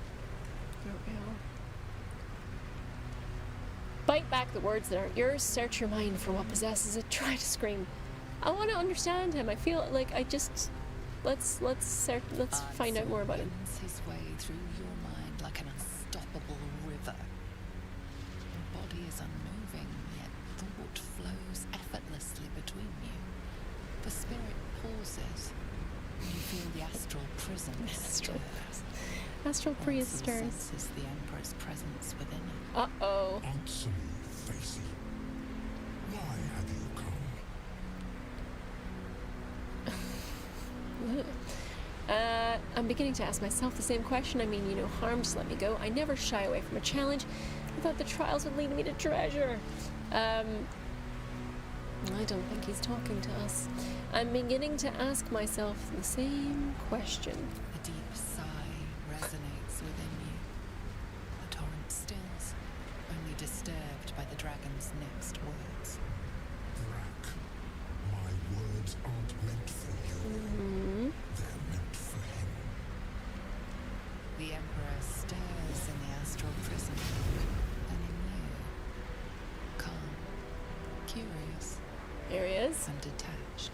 A: Bite back the words that aren't yours. Search your mind for what possesses it. Try to scream. I want to understand him. I feel like I just let's find out more about him.
D: Winds his way through your mind like an unstoppable river. Your body is unmoving, yet thought flows effortlessly between you. The spirit pauses. You feel the astral prison stir.
A: Astral priest stirs.
D: Senses the Emperor's presence within it.
A: Uh-oh.
I: Answer me, Facey. Why have you come?
A: I'm beginning to ask myself the same question. I mean, you know harm, just let me go. I never shy away from a challenge. I thought the trials would lead me to treasure. I don't think he's talking to us. I'm beginning to ask myself the same question.
D: A deep sigh resonates within you. The torrent stills, only disturbed by the dragon's next words.
I: Brack, my words aren't meant for you. They're meant for him.
D: The Emperor stirs in the astral prison, and in you, calm, curious,
A: There he is.
D: and detached.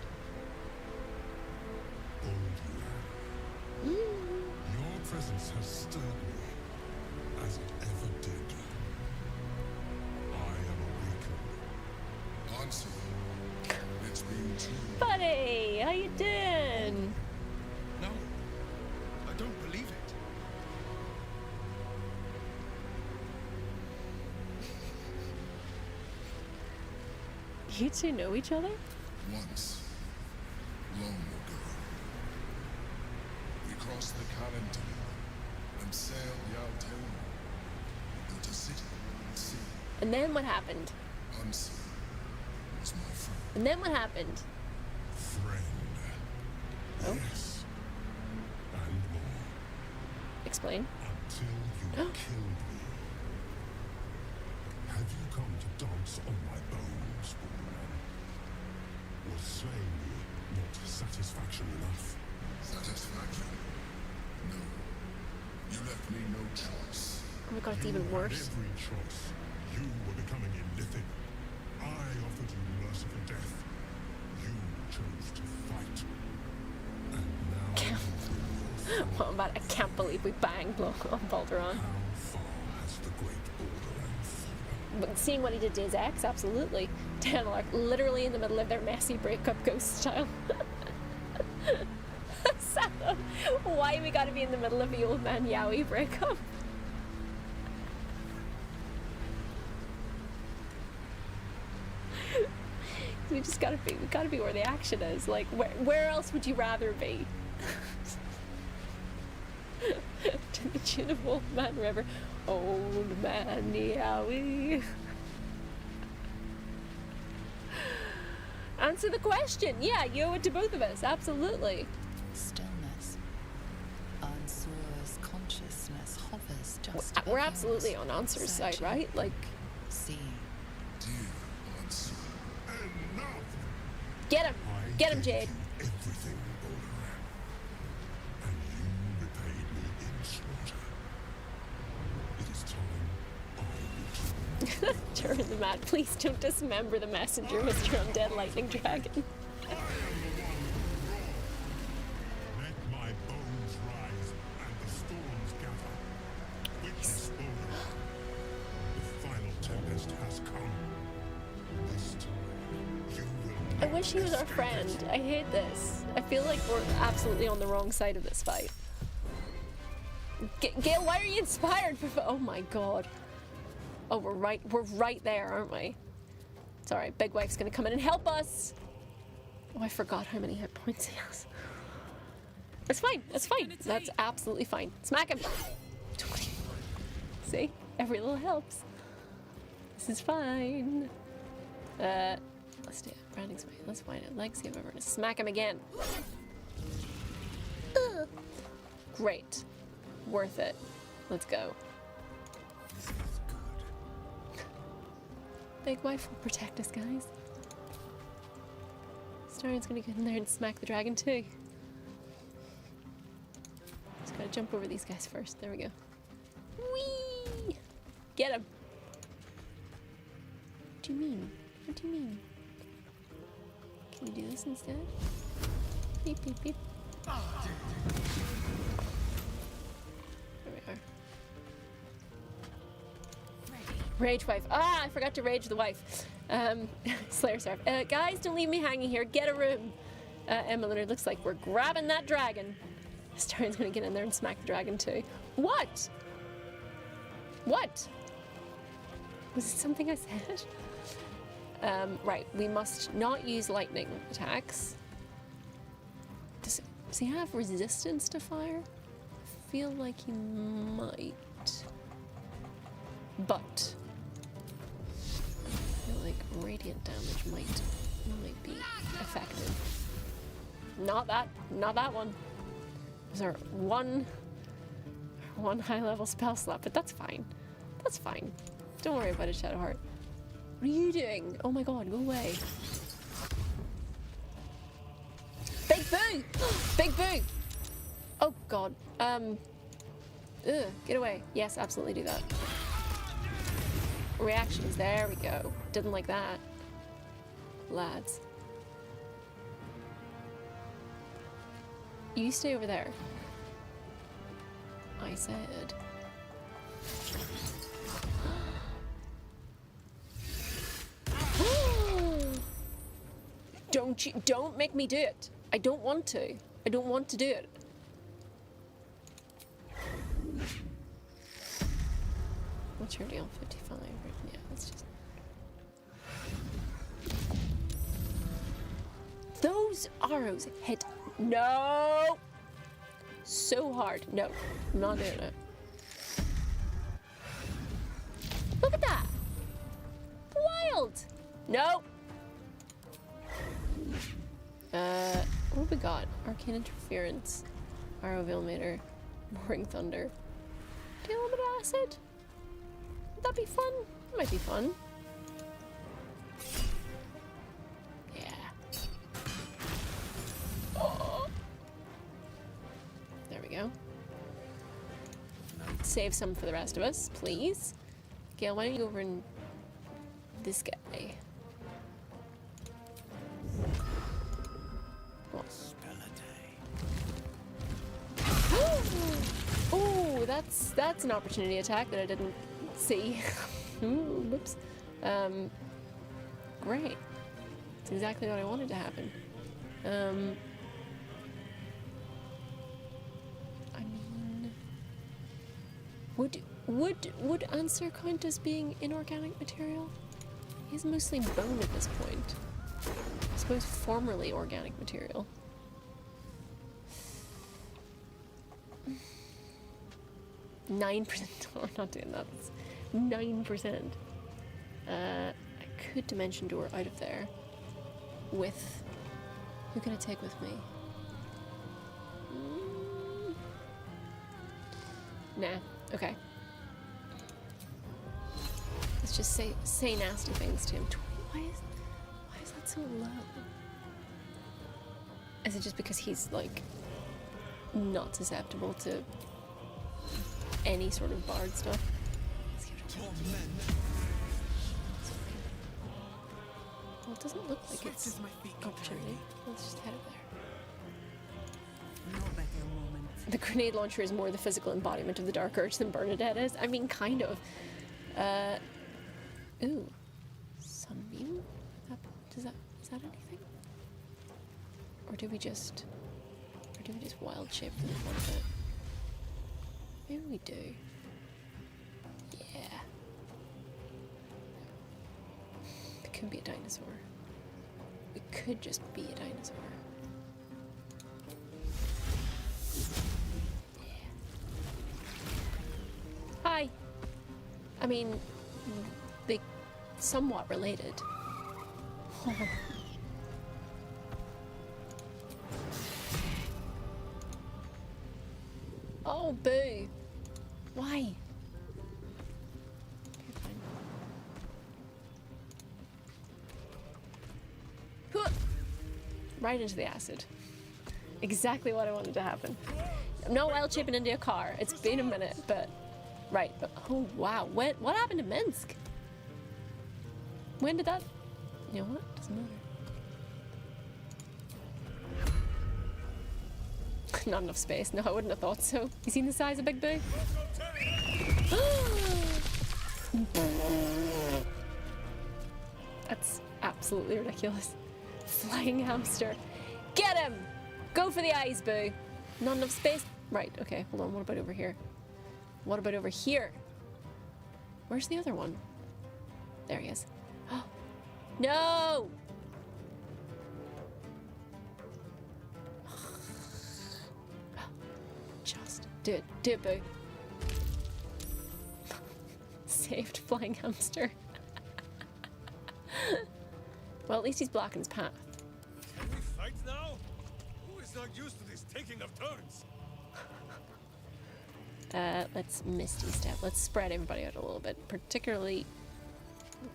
I: Baldur, your presence has stirred me, as it ever did. I am awakened. Answer. It's been true.
A: Buddy, how you doing?
J: No, I don't believe it.
A: You two know each other?
I: Once, long ago, we crossed the Calendar and sailed the Altona. We built a city at sea.
A: And then what happened?
I: Answer was my friend.
A: And then what happened?
I: Friend.
A: Oh.
I: Yes. And more.
A: Explain.
I: Until you killed me. Have you come to dance on my bones, Burnadette? Was slaying me not satisfaction enough? Satisfaction? No. You left me no choice.
A: Oh my god, it's even worse.
I: Every choice. You were becoming illithid. I offered you merciful death. You chose to fight. And now
A: What about I can't believe we banged on Baldur.
I: how far has the great Bald
A: But seeing what he did to his ex, absolutely. Danellark, literally in the middle of their messy breakup, ghost style. Sam, why we gotta be in the middle of the old man Yowie breakup? We gotta be where the action is. Like, where else would you rather be? To the tune of Old Man River. Old Man Yowie. Answer the question. Yeah, you owe it to both of us. Absolutely.
D: Stillness. Ansurs' consciousness hovers just
A: We're
D: above
A: absolutely
D: yours,
A: on Ansurs' side,
D: searching,
A: right? Like,
D: seeing.
I: Dear Ansur, enough!
A: get him! Get him, Jade!
I: Everything, Baldur. And you repaid me in slaughter. It is time I return.
A: Turn the mat. Please don't dismember the messenger, Mr. Undead Lightning Dragon.
I: I am the one who wrong. Let my bones rise and the storms gather. Witness, Baldur. The final tempest has come. This time, you will
A: I wish he was our friend. I hate this. I feel like we're absolutely on the wrong side of this fight. Gale, why are you inspired? Oh my god. Oh, we're right there, aren't we? It's alright, Big Wife's gonna come in and help us! Oh, I forgot how many hit points he has. That's fine, that's fine. That's absolutely fine. Smack him! 20. See? Every little helps. This is fine. Let's do it. Branding's way. Let's find it. Legacy of Avernus. Smack him again. Ugh. Great. Worth it. Let's go. Big Wife will protect us, guys. Starian's gonna get in there and smack the dragon too. Just gotta jump over these guys first. There we go. Whee! Get him! What do you mean? What do you mean? Can we do this instead? Beep, beep, beep. There we are. Rage wife. Ah, I forgot to rage the wife. Slayer Seraph. Guys, don't leave me hanging here. Get a room. Emma Leonard, looks like we're grabbing that dragon. Starian's gonna get in there and smack the dragon too. What? What? Was it something I said? Right, we must not use lightning attacks. Does he have resistance to fire? I feel like he might. But I feel like radiant damage might be effective. Not that one. There's our one high level spell slot, but that's fine. That's fine. Don't worry about it, Shadowheart. What are you doing? Oh my god, go away. Big Boo! Big Boo! Oh god. Get away. Yes, absolutely do that. Reactions, there we go. Didn't like that. Lads. You stay over there. I said. Don't make me do it. I don't want to. I don't want to do it. What's your deal? 55. Yeah, let's just. Those arrows hit. No! So hard. No, I'm not doing it. Look at that! Wild! Nope. What have we got? Arcane Interference, Arrow Veilmater, Mooring Thunder. Do a little bit of acid? Would that be fun? That might be fun. Yeah. Oh. There we go. Save some for the rest of us, please. Gale, why don't you go over and this guy? Oh, that's an opportunity attack that I didn't see. Ooh, whoops. Great. That's exactly what I wanted to happen. I mean, would Ansur count as being inorganic material? He's mostly bone at this point. I suppose formerly organic material. 9%. No, I'm not doing that. It's 9%. I could dimension door out of there with... Who can I take with me? Nah. Okay. Let's just say nasty things to him. Why is that so low? Is it just because he's like not susceptible to any sort of bard stuff? Let's give it a well, it doesn't look like it's opportunity. Let's just head up there.
C: No better moment.
A: The grenade launcher is more the physical embodiment of the Dark Urge than Burnadette is. I mean, kind of. Ooh. Sunbeam? Is that anything? Or do we just wild shape them a little bit? Maybe we do. Yeah. It could be a dinosaur. It could just be a dinosaur. Yeah. Hi. I mean, they somewhat related. Oh, boo. Why? Okay, fine. Huh. Right into the acid. Exactly what I wanted to happen. I'm not wild chipping into a car. It's been a minute, but... Right. But, oh, wow. What happened to Minsk? When did that... You know what? Doesn't matter. Not enough space. No, I wouldn't have thought so. You seen the size of Big Boo? That's absolutely ridiculous. Flying hamster. Get him! Go for the eyes, Boo. Not enough space? Right, okay, hold on. What about over here? What about over here? Where's the other one? There he is. No! Just do it. Do it, Boo. Saved flying hamster. Well, at least he's blocking his path.
B: Can we fight now? Who is not used to this taking of turns?
A: Let's Misty Step. Let's spread everybody out a little bit, particularly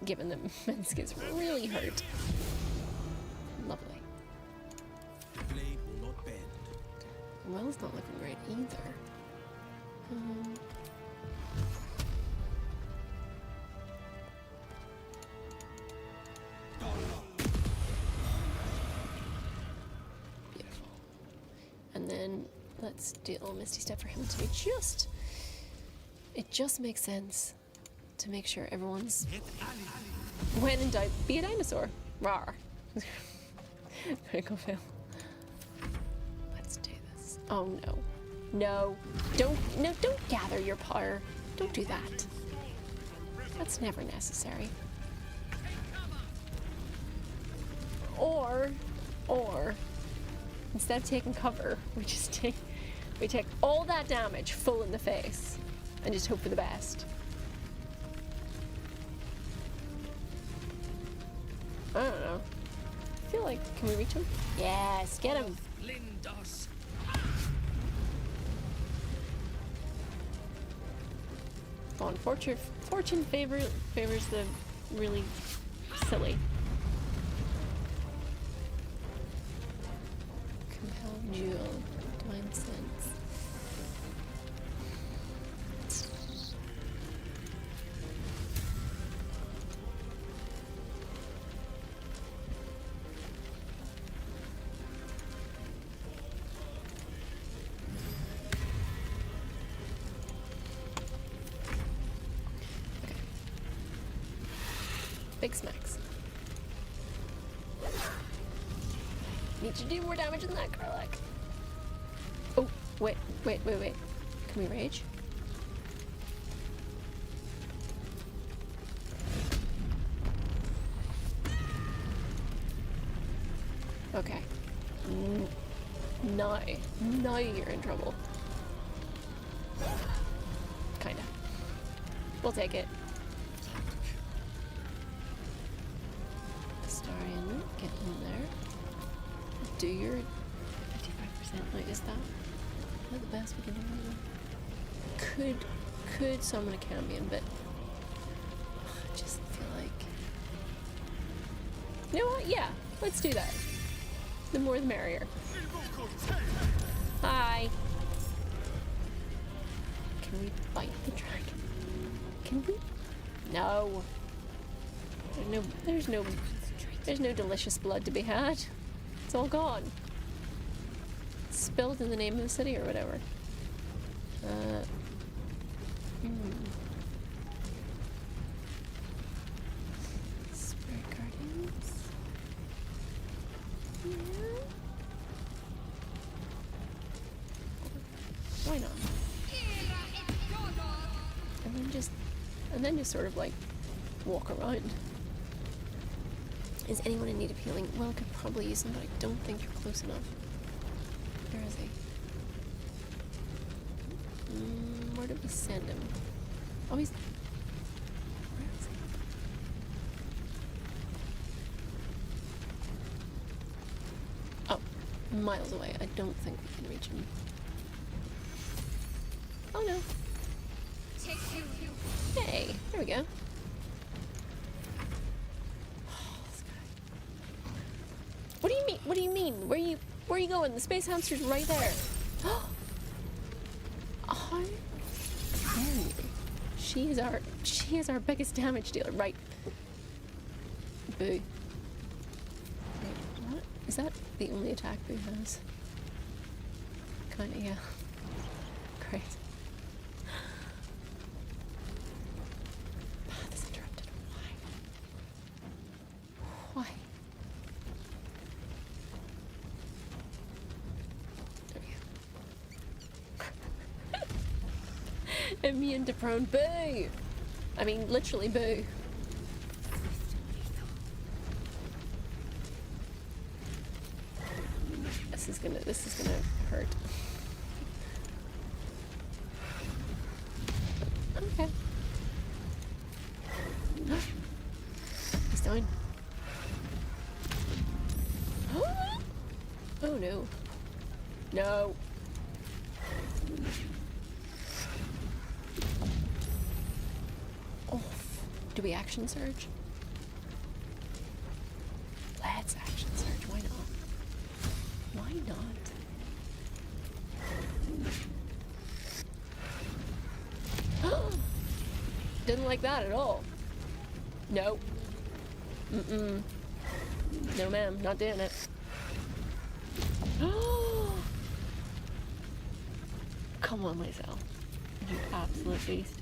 A: given that Minsk is really hurt. Lovely.
L: The blade will not bend.
A: Well, it's not looking great either. Beautiful. And then let's do a little Misty Step for him to be just... It just makes sense to make sure everyone's... When in doubt, be a dinosaur. Rawr. Critical fail. Let's do this. Oh no. No. Don't gather your power. Don't do that. That's never necessary. Or instead of taking cover, we take all that damage full in the face and just hope for the best. I don't know. I feel like, can we reach him? Yes, get him.
L: Lindos.
A: Oh, and fortune favors the really silly. Compel jewel, divine sense. Big smacks. Need to do more damage than that, Garlic. Oh, wait. Can we rage? Okay. Now you're in trouble. Kinda. We'll take it. Larian, get in there. Do your 55%. Like, is that the best we can do right now? Could summon a Cambion, but I just feel like, you know what? Yeah, let's do that. The more the merrier. Hi. Can we fight the dragon? Can we? No. There's no delicious blood to be had. It's all gone. It's spilled in the name of the city or whatever. Spirit Guardians. Yeah. Why not? And then just sort of like walk around. Is anyone in need of healing? Well, I could probably use him, but I don't think you're close enough. Where is he? Where did we send him? Oh, he's... Where is he? Oh, miles away. I don't think we can reach him. Oh no. Hey, there we go. What do you mean? What do you mean? Where are you going? The space hamster's right there. How can you? She is our biggest damage dealer, right? Boo. Wait, what? Is that the only attack Boo has? Kinda, yeah. Great. Path is interrupted. Why? Immune to prone. Boo! I mean, literally boo. This is gonna hurt. Okay. He's down. Oh no. No. Oh, do we action surge? Let's action surge. Why not? Why not? Didn't like that at all. No. Mm-mm. No, ma'am. Not doing it. Come on, myself. You absolute beast.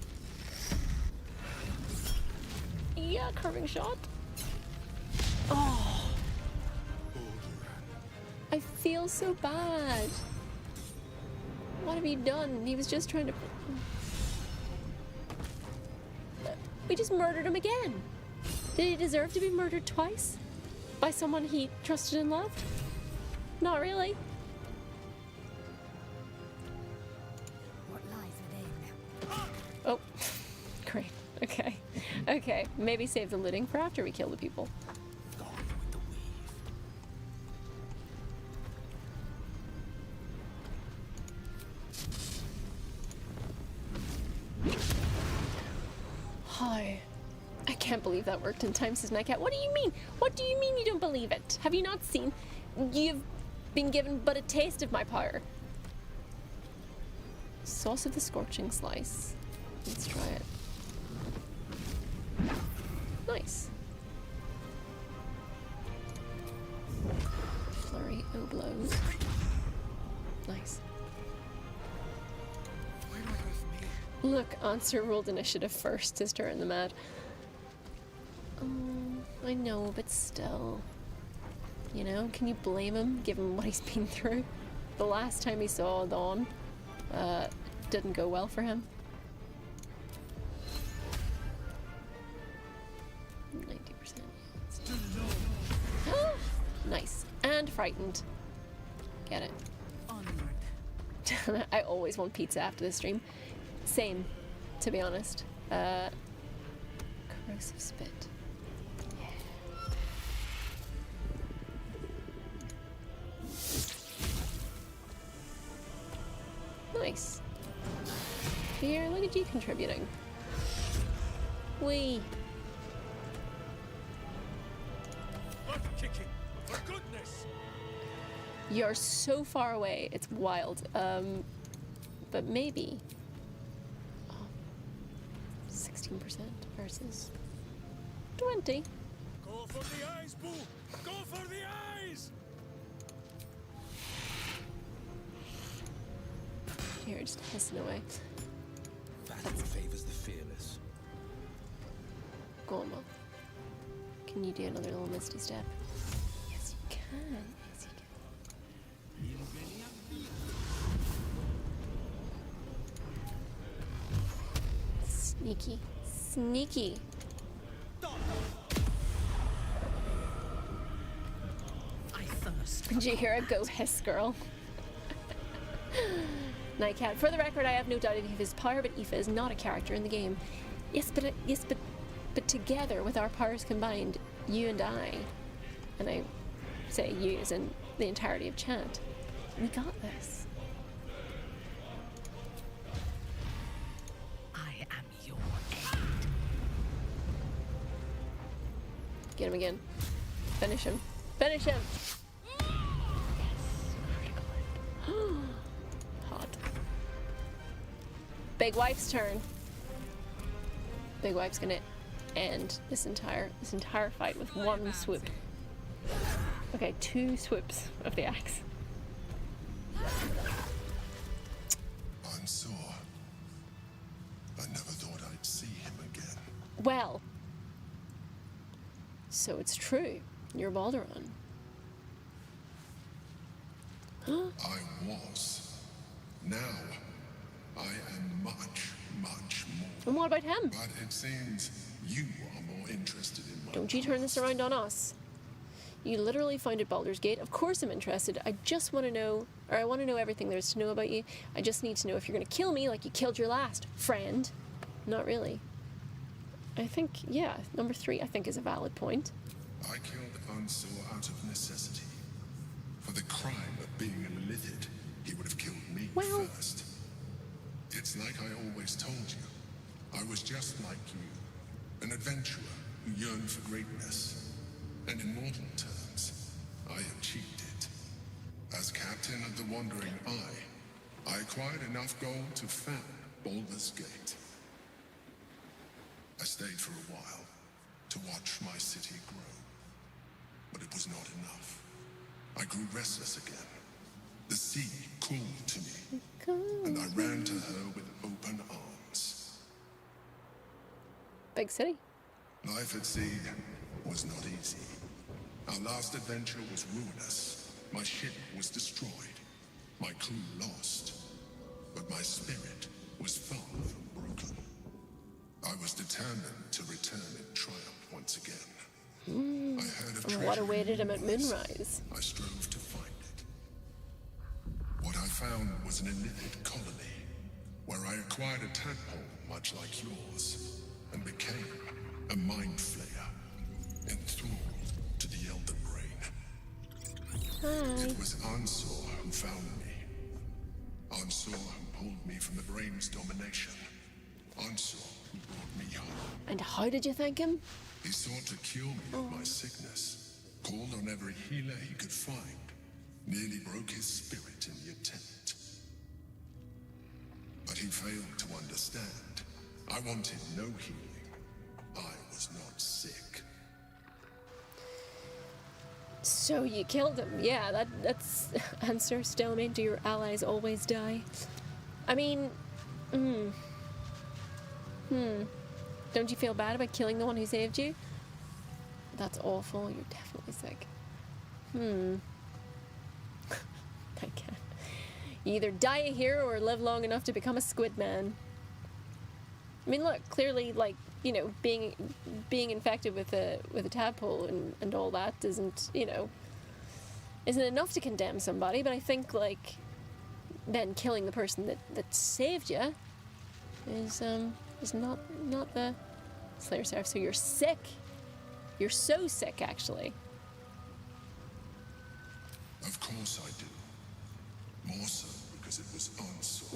A: Yeah, curving shot. Oh. I feel so bad. What have you done? He was just trying to... We just murdered him again. Did he deserve to be murdered twice? By someone he trusted and loved? Not really.
C: What lies within?
A: Oh, great. Okay. Okay, maybe save the looting for after we kill the people. Hi. I can't believe that worked in time, says Nightcat. What do you mean? What do you mean you don't believe it? Have you not seen? You've been given but a taste of my power. Sauce of the scorching slice. Let's try it. Nice. Flurry of blows. Nice. Look, Ansur rolled initiative first, sister in the mad. I know, but still. You know, can you blame him, given what he's been through? The last time he saw Dawn, didn't go well for him. 90%. Nice. And frightened. Get it. I always want pizza after this stream. Same, to be honest. Corrosive spit. Yeah. Nice. Here, look at you contributing. Wee.
B: Butt kicking, for goodness!
A: You're so far away, it's wild. But maybe. 16% versus 20.
B: Go for the eyes, Boo! Go for the eyes!
A: Here, just hissing away.
L: Valor favors the fearless.
A: Go on, Mom. Can you do another little misty step? Yes, you can. Yes, you can. Sneaky. Sneaky.
F: I thirst.
A: Did you hear it go hiss, girl? Nightcat. For the record, I have no doubt of Aoife's power, but Aoife is not a character in the game. Yes, but together with our powers combined, you and I say you as in the entirety of chat, we got this.
F: I am your aid.
A: Get him again. Finish him. Finish him! Hot. Big Wife's turn. Big Wife's gonna end this entire fight with one swoop. Okay, 2 swoops of the axe.
I: Ansurs. I never thought I'd see him again.
A: Well, so it's true. You're Baldur.
I: I was. Now, I am much, much more.
A: And what about him?
I: But it seems you are more interested in my
A: Don't you turn this around on us. You literally founded Baldur's Gate. Of course I'm interested. I just want to know, or I want to know everything there is to know about you. I just need to know if you're going to kill me like you killed your last friend. Not really. I think, yeah, number 3 I think is a valid point.
I: I killed Ansurs out of necessity. For the crime of being a Lithid, he would have killed me first. It's like I always told you. I was just like you, an adventurer who yearned for greatness. And in mortal terms, I achieved it. As captain of the Wandering Eye, I acquired enough gold to found Baldur's Gate. I stayed for a while to watch my city grow. But it was not enough. I grew restless again. The sea called to me, and I ran to her with open arms.
A: Big city.
I: Life at sea was not easy. Our last adventure was ruinous. My ship was destroyed. My crew lost. But my spirit was far from broken. I was determined to return in triumph once again. I heard of
A: And what awaited him at Moonrise?
I: I strove to find it. What I found was an Illithid colony, where I acquired a tadpole much like yours, and became a mind flayer, enthralled to the Elder Brain. It was Ansurs who found me. Ansurs who pulled me from the Brain's domination. Ansurs who brought me home.
A: And how did you thank him?
I: He sought to cure me of my sickness, called on every healer he could find, nearly broke his spirit in the attempt. But he failed to understand. I wanted no healing. I was not sick.
A: So you killed him. Yeah, that's answer. Stalemate. Do your allies always die? I mean, Don't you feel bad about killing the one who saved you? That's awful. You're definitely sick. I can't. You either die a hero or live long enough to become a squid man. I mean, look, clearly, like, you know, being infected with a tadpole and all that isn't, you know, isn't enough to condemn somebody. But I think, like, then killing the person that saved you is not the Slayer Seraph. So you're sick. You're so sick, actually.
I: Of course I do. More so because it was Ansurs.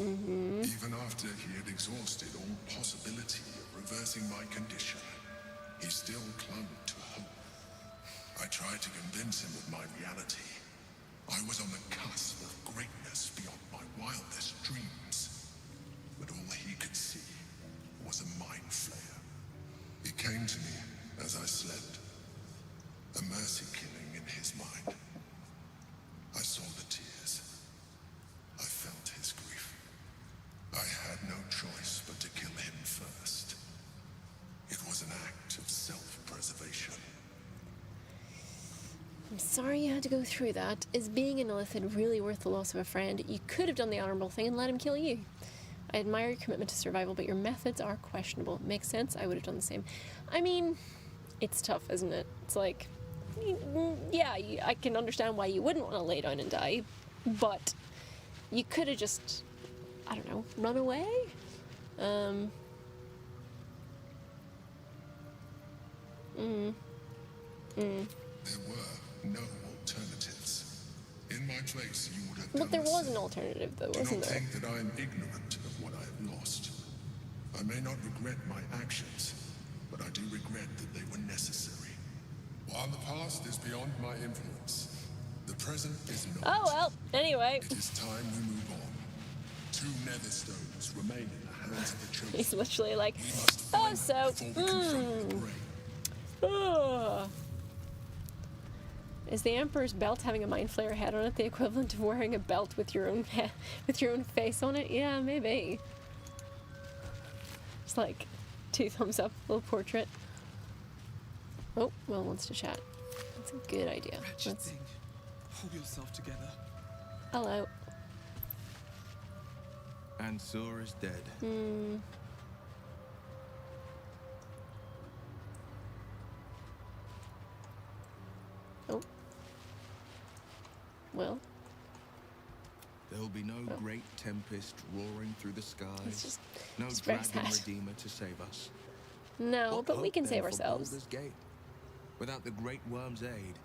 I: Even after he had exhausted all possibility of reversing my condition, he still clung to hope. I tried to convince him of my reality. I was on the cusp of greatness beyond my wildest dreams. But all he could see was a mind flayer. It came to me as I slept. A mercy killing in his mind. I saw the tears. I felt his grief. I had no choice but to kill him first. It was an act of self-preservation.
A: I'm sorry you had to go through that. Is being an illithid really worth the loss of a friend? You could have done the honorable thing and let him kill you. I admire your commitment to survival, but your methods are questionable. Makes sense? I would have done the same. I mean, it's tough, isn't it? It's like, yeah, I can understand why you wouldn't want to lay down and die, but you could have just, I don't know, run away? There
I: were no alternatives. In my place, you would have
A: But
I: done
A: there
I: the
A: was
I: same.
A: an alternative, though,
I: Do
A: wasn't
I: not
A: there?
I: think that I am ignorant of what I have lost. I may not regret my actions, but I do regret that they were necessary. While the past is beyond my influence, the present is not.
A: Oh, well, anyway.
I: It is time we move on. 2 nether stones remain in the hands of the chosen.
A: He's literally like,
I: We must
A: oh,
I: find
A: so,
I: them before we confront the brain.
A: Is the Emperor's belt having a mind flayer head on it the equivalent of wearing a belt with your own head, with your own face on it? Yeah, maybe. Just like 2 thumbs up, little portrait. Oh, Will wants to chat. That's a good idea.
H: Wretched thing. Hold yourself together.
A: Hello.
K: Ansurs is dead.
A: Oh. Will?
K: There will be no great tempest roaring through the
A: It's
K: skies.
A: just,
K: No
A: just very
K: dragon
A: sad.
K: redeemer to save us.
A: No,
K: What
A: but we
K: hope,
A: can
K: then,
A: save
K: for
A: ourselves.
K: Baldur's Gate? Without the great Wyrm's aid,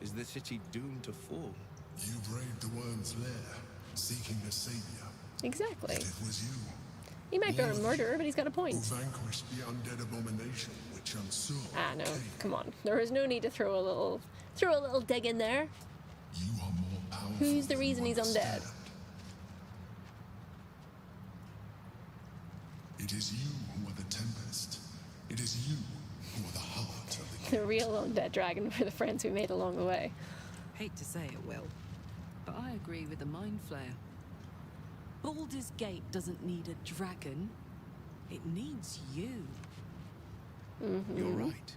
K: is the city doomed to fall?
I: You braved the worm's lair, seeking a savior.
A: Exactly.
I: Yet it was you
A: He might be a murderer, but he's got a
I: who
A: point.
I: vanquished the undead abomination which Ansurs
A: Ah, no.
I: came.
A: Come on. There was no need to throw a little dig in there.
I: You are more powerful.
A: Who's the
I: than
A: reason
I: you
A: he's undead?
I: understand. It is you who are the tempest. It is you who are the heart of the
A: The real undead dragon were the friends we made along the way.
F: Hate to say it, Will, but I agree with the Mind Flayer. Baldur's Gate doesn't need a dragon. It needs you.
K: You're right.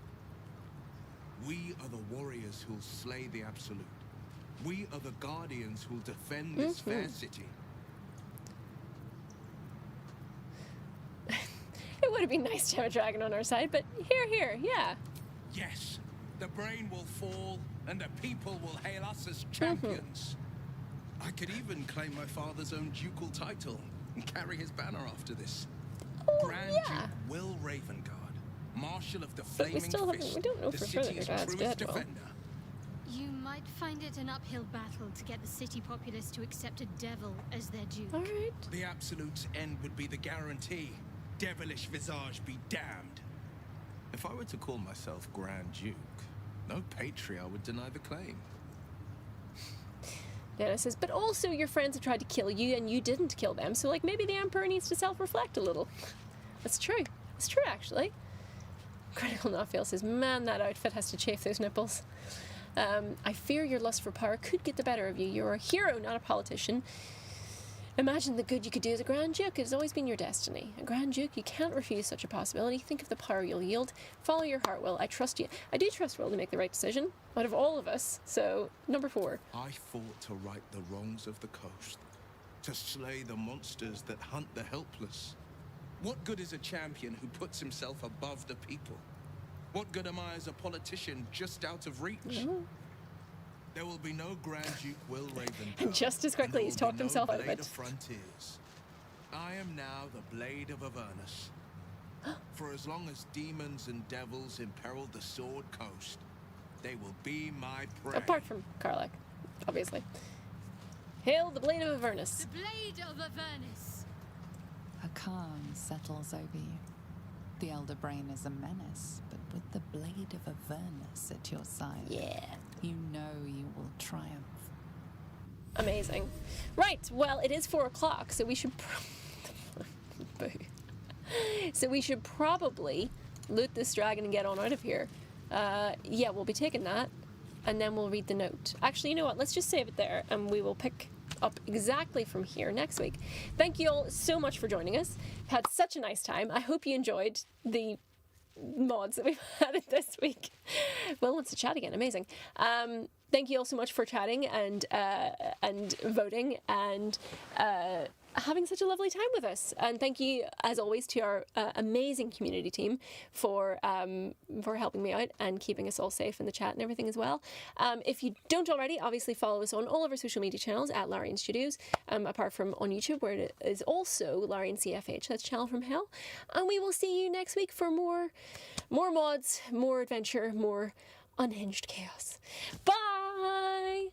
K: We are the warriors who'll slay the Absolute. We are the guardians who'll defend this fair city.
A: It would have been nice to have a dragon on our side, but here, yeah.
K: Yes, the brain will fall, and the people will hail us as champions. I could even claim my father's own ducal title and carry his banner after this.
A: Oh,
K: Grand
A: yeah.
K: Duke Will Ravengard, Marshal of the
A: But we
K: Flaming
A: still haven't-
K: Fist,
A: we don't know
K: the
A: for sure that
K: city's
A: your dad's
K: truest
A: dead, Will.
K: defender.
M: You might find it an uphill battle to get the city populace to accept a devil as their duke.
A: All right.
K: The Absolute's end would be the guarantee. Devilish visage be damned. If I were to call myself Grand Duke, no patriarch would deny the claim.
A: Dennis says, but also your friends have tried to kill you and you didn't kill them, so like maybe the Emperor needs to self-reflect a little. That's true. It's true, actually. Critical Notfail says, man, that outfit has to chafe those nipples. I fear your lust for power could get the better of you. You're a hero, not a politician. Imagine the good you could do as a Grand Duke. It has always been your destiny. A Grand Duke, you can't refuse such a possibility. Think of the power you'll yield. Follow your heart, Will. I trust you. I do trust Will to make the right decision out of all of us. So, number 4.
K: I fought to right the wrongs of the coast, to slay the monsters that hunt the helpless. What good is a champion who puts himself above the people? What good am I as a politician just out of reach?
A: Mm-hmm.
K: There will be no Grand Duke Will Raven.
A: And just as quickly, he's talked himself out of it.
K: Frontiers. I am now the Blade of Avernus. For as long as demons and devils imperil the Sword Coast, they will be my prey.
A: Apart from Karlach, obviously. Hail the Blade of Avernus.
M: The Blade of Avernus.
D: A calm settles over you. The Elder Brain is a menace, but with the Blade of Avernus at your side, you know you will triumph.
A: Amazing. Right, well, it is 4 o'clock, so we should so we should probably loot this dragon and get on out of here. Yeah, we'll be taking that, and then we'll read the note. Actually, you know what? Let's just save it there, and we will pick up exactly from here next week. Thank you all so much for joining us. We've had such a nice time. I hope you enjoyed the mods that we've had this week. Will wants to chat again. Amazing. Thank you all so much for chatting and voting and having such a lovely time with us. And thank you, as always, to our amazing community team for helping me out and keeping us all safe in the chat and everything as well. If you don't already, obviously follow us on all of our social media channels at Larian Studios, apart from on YouTube, where it is also Larian CFH. That's Channel from Hell. And we will see you next week for more mods, more adventure, more unhinged chaos. Bye!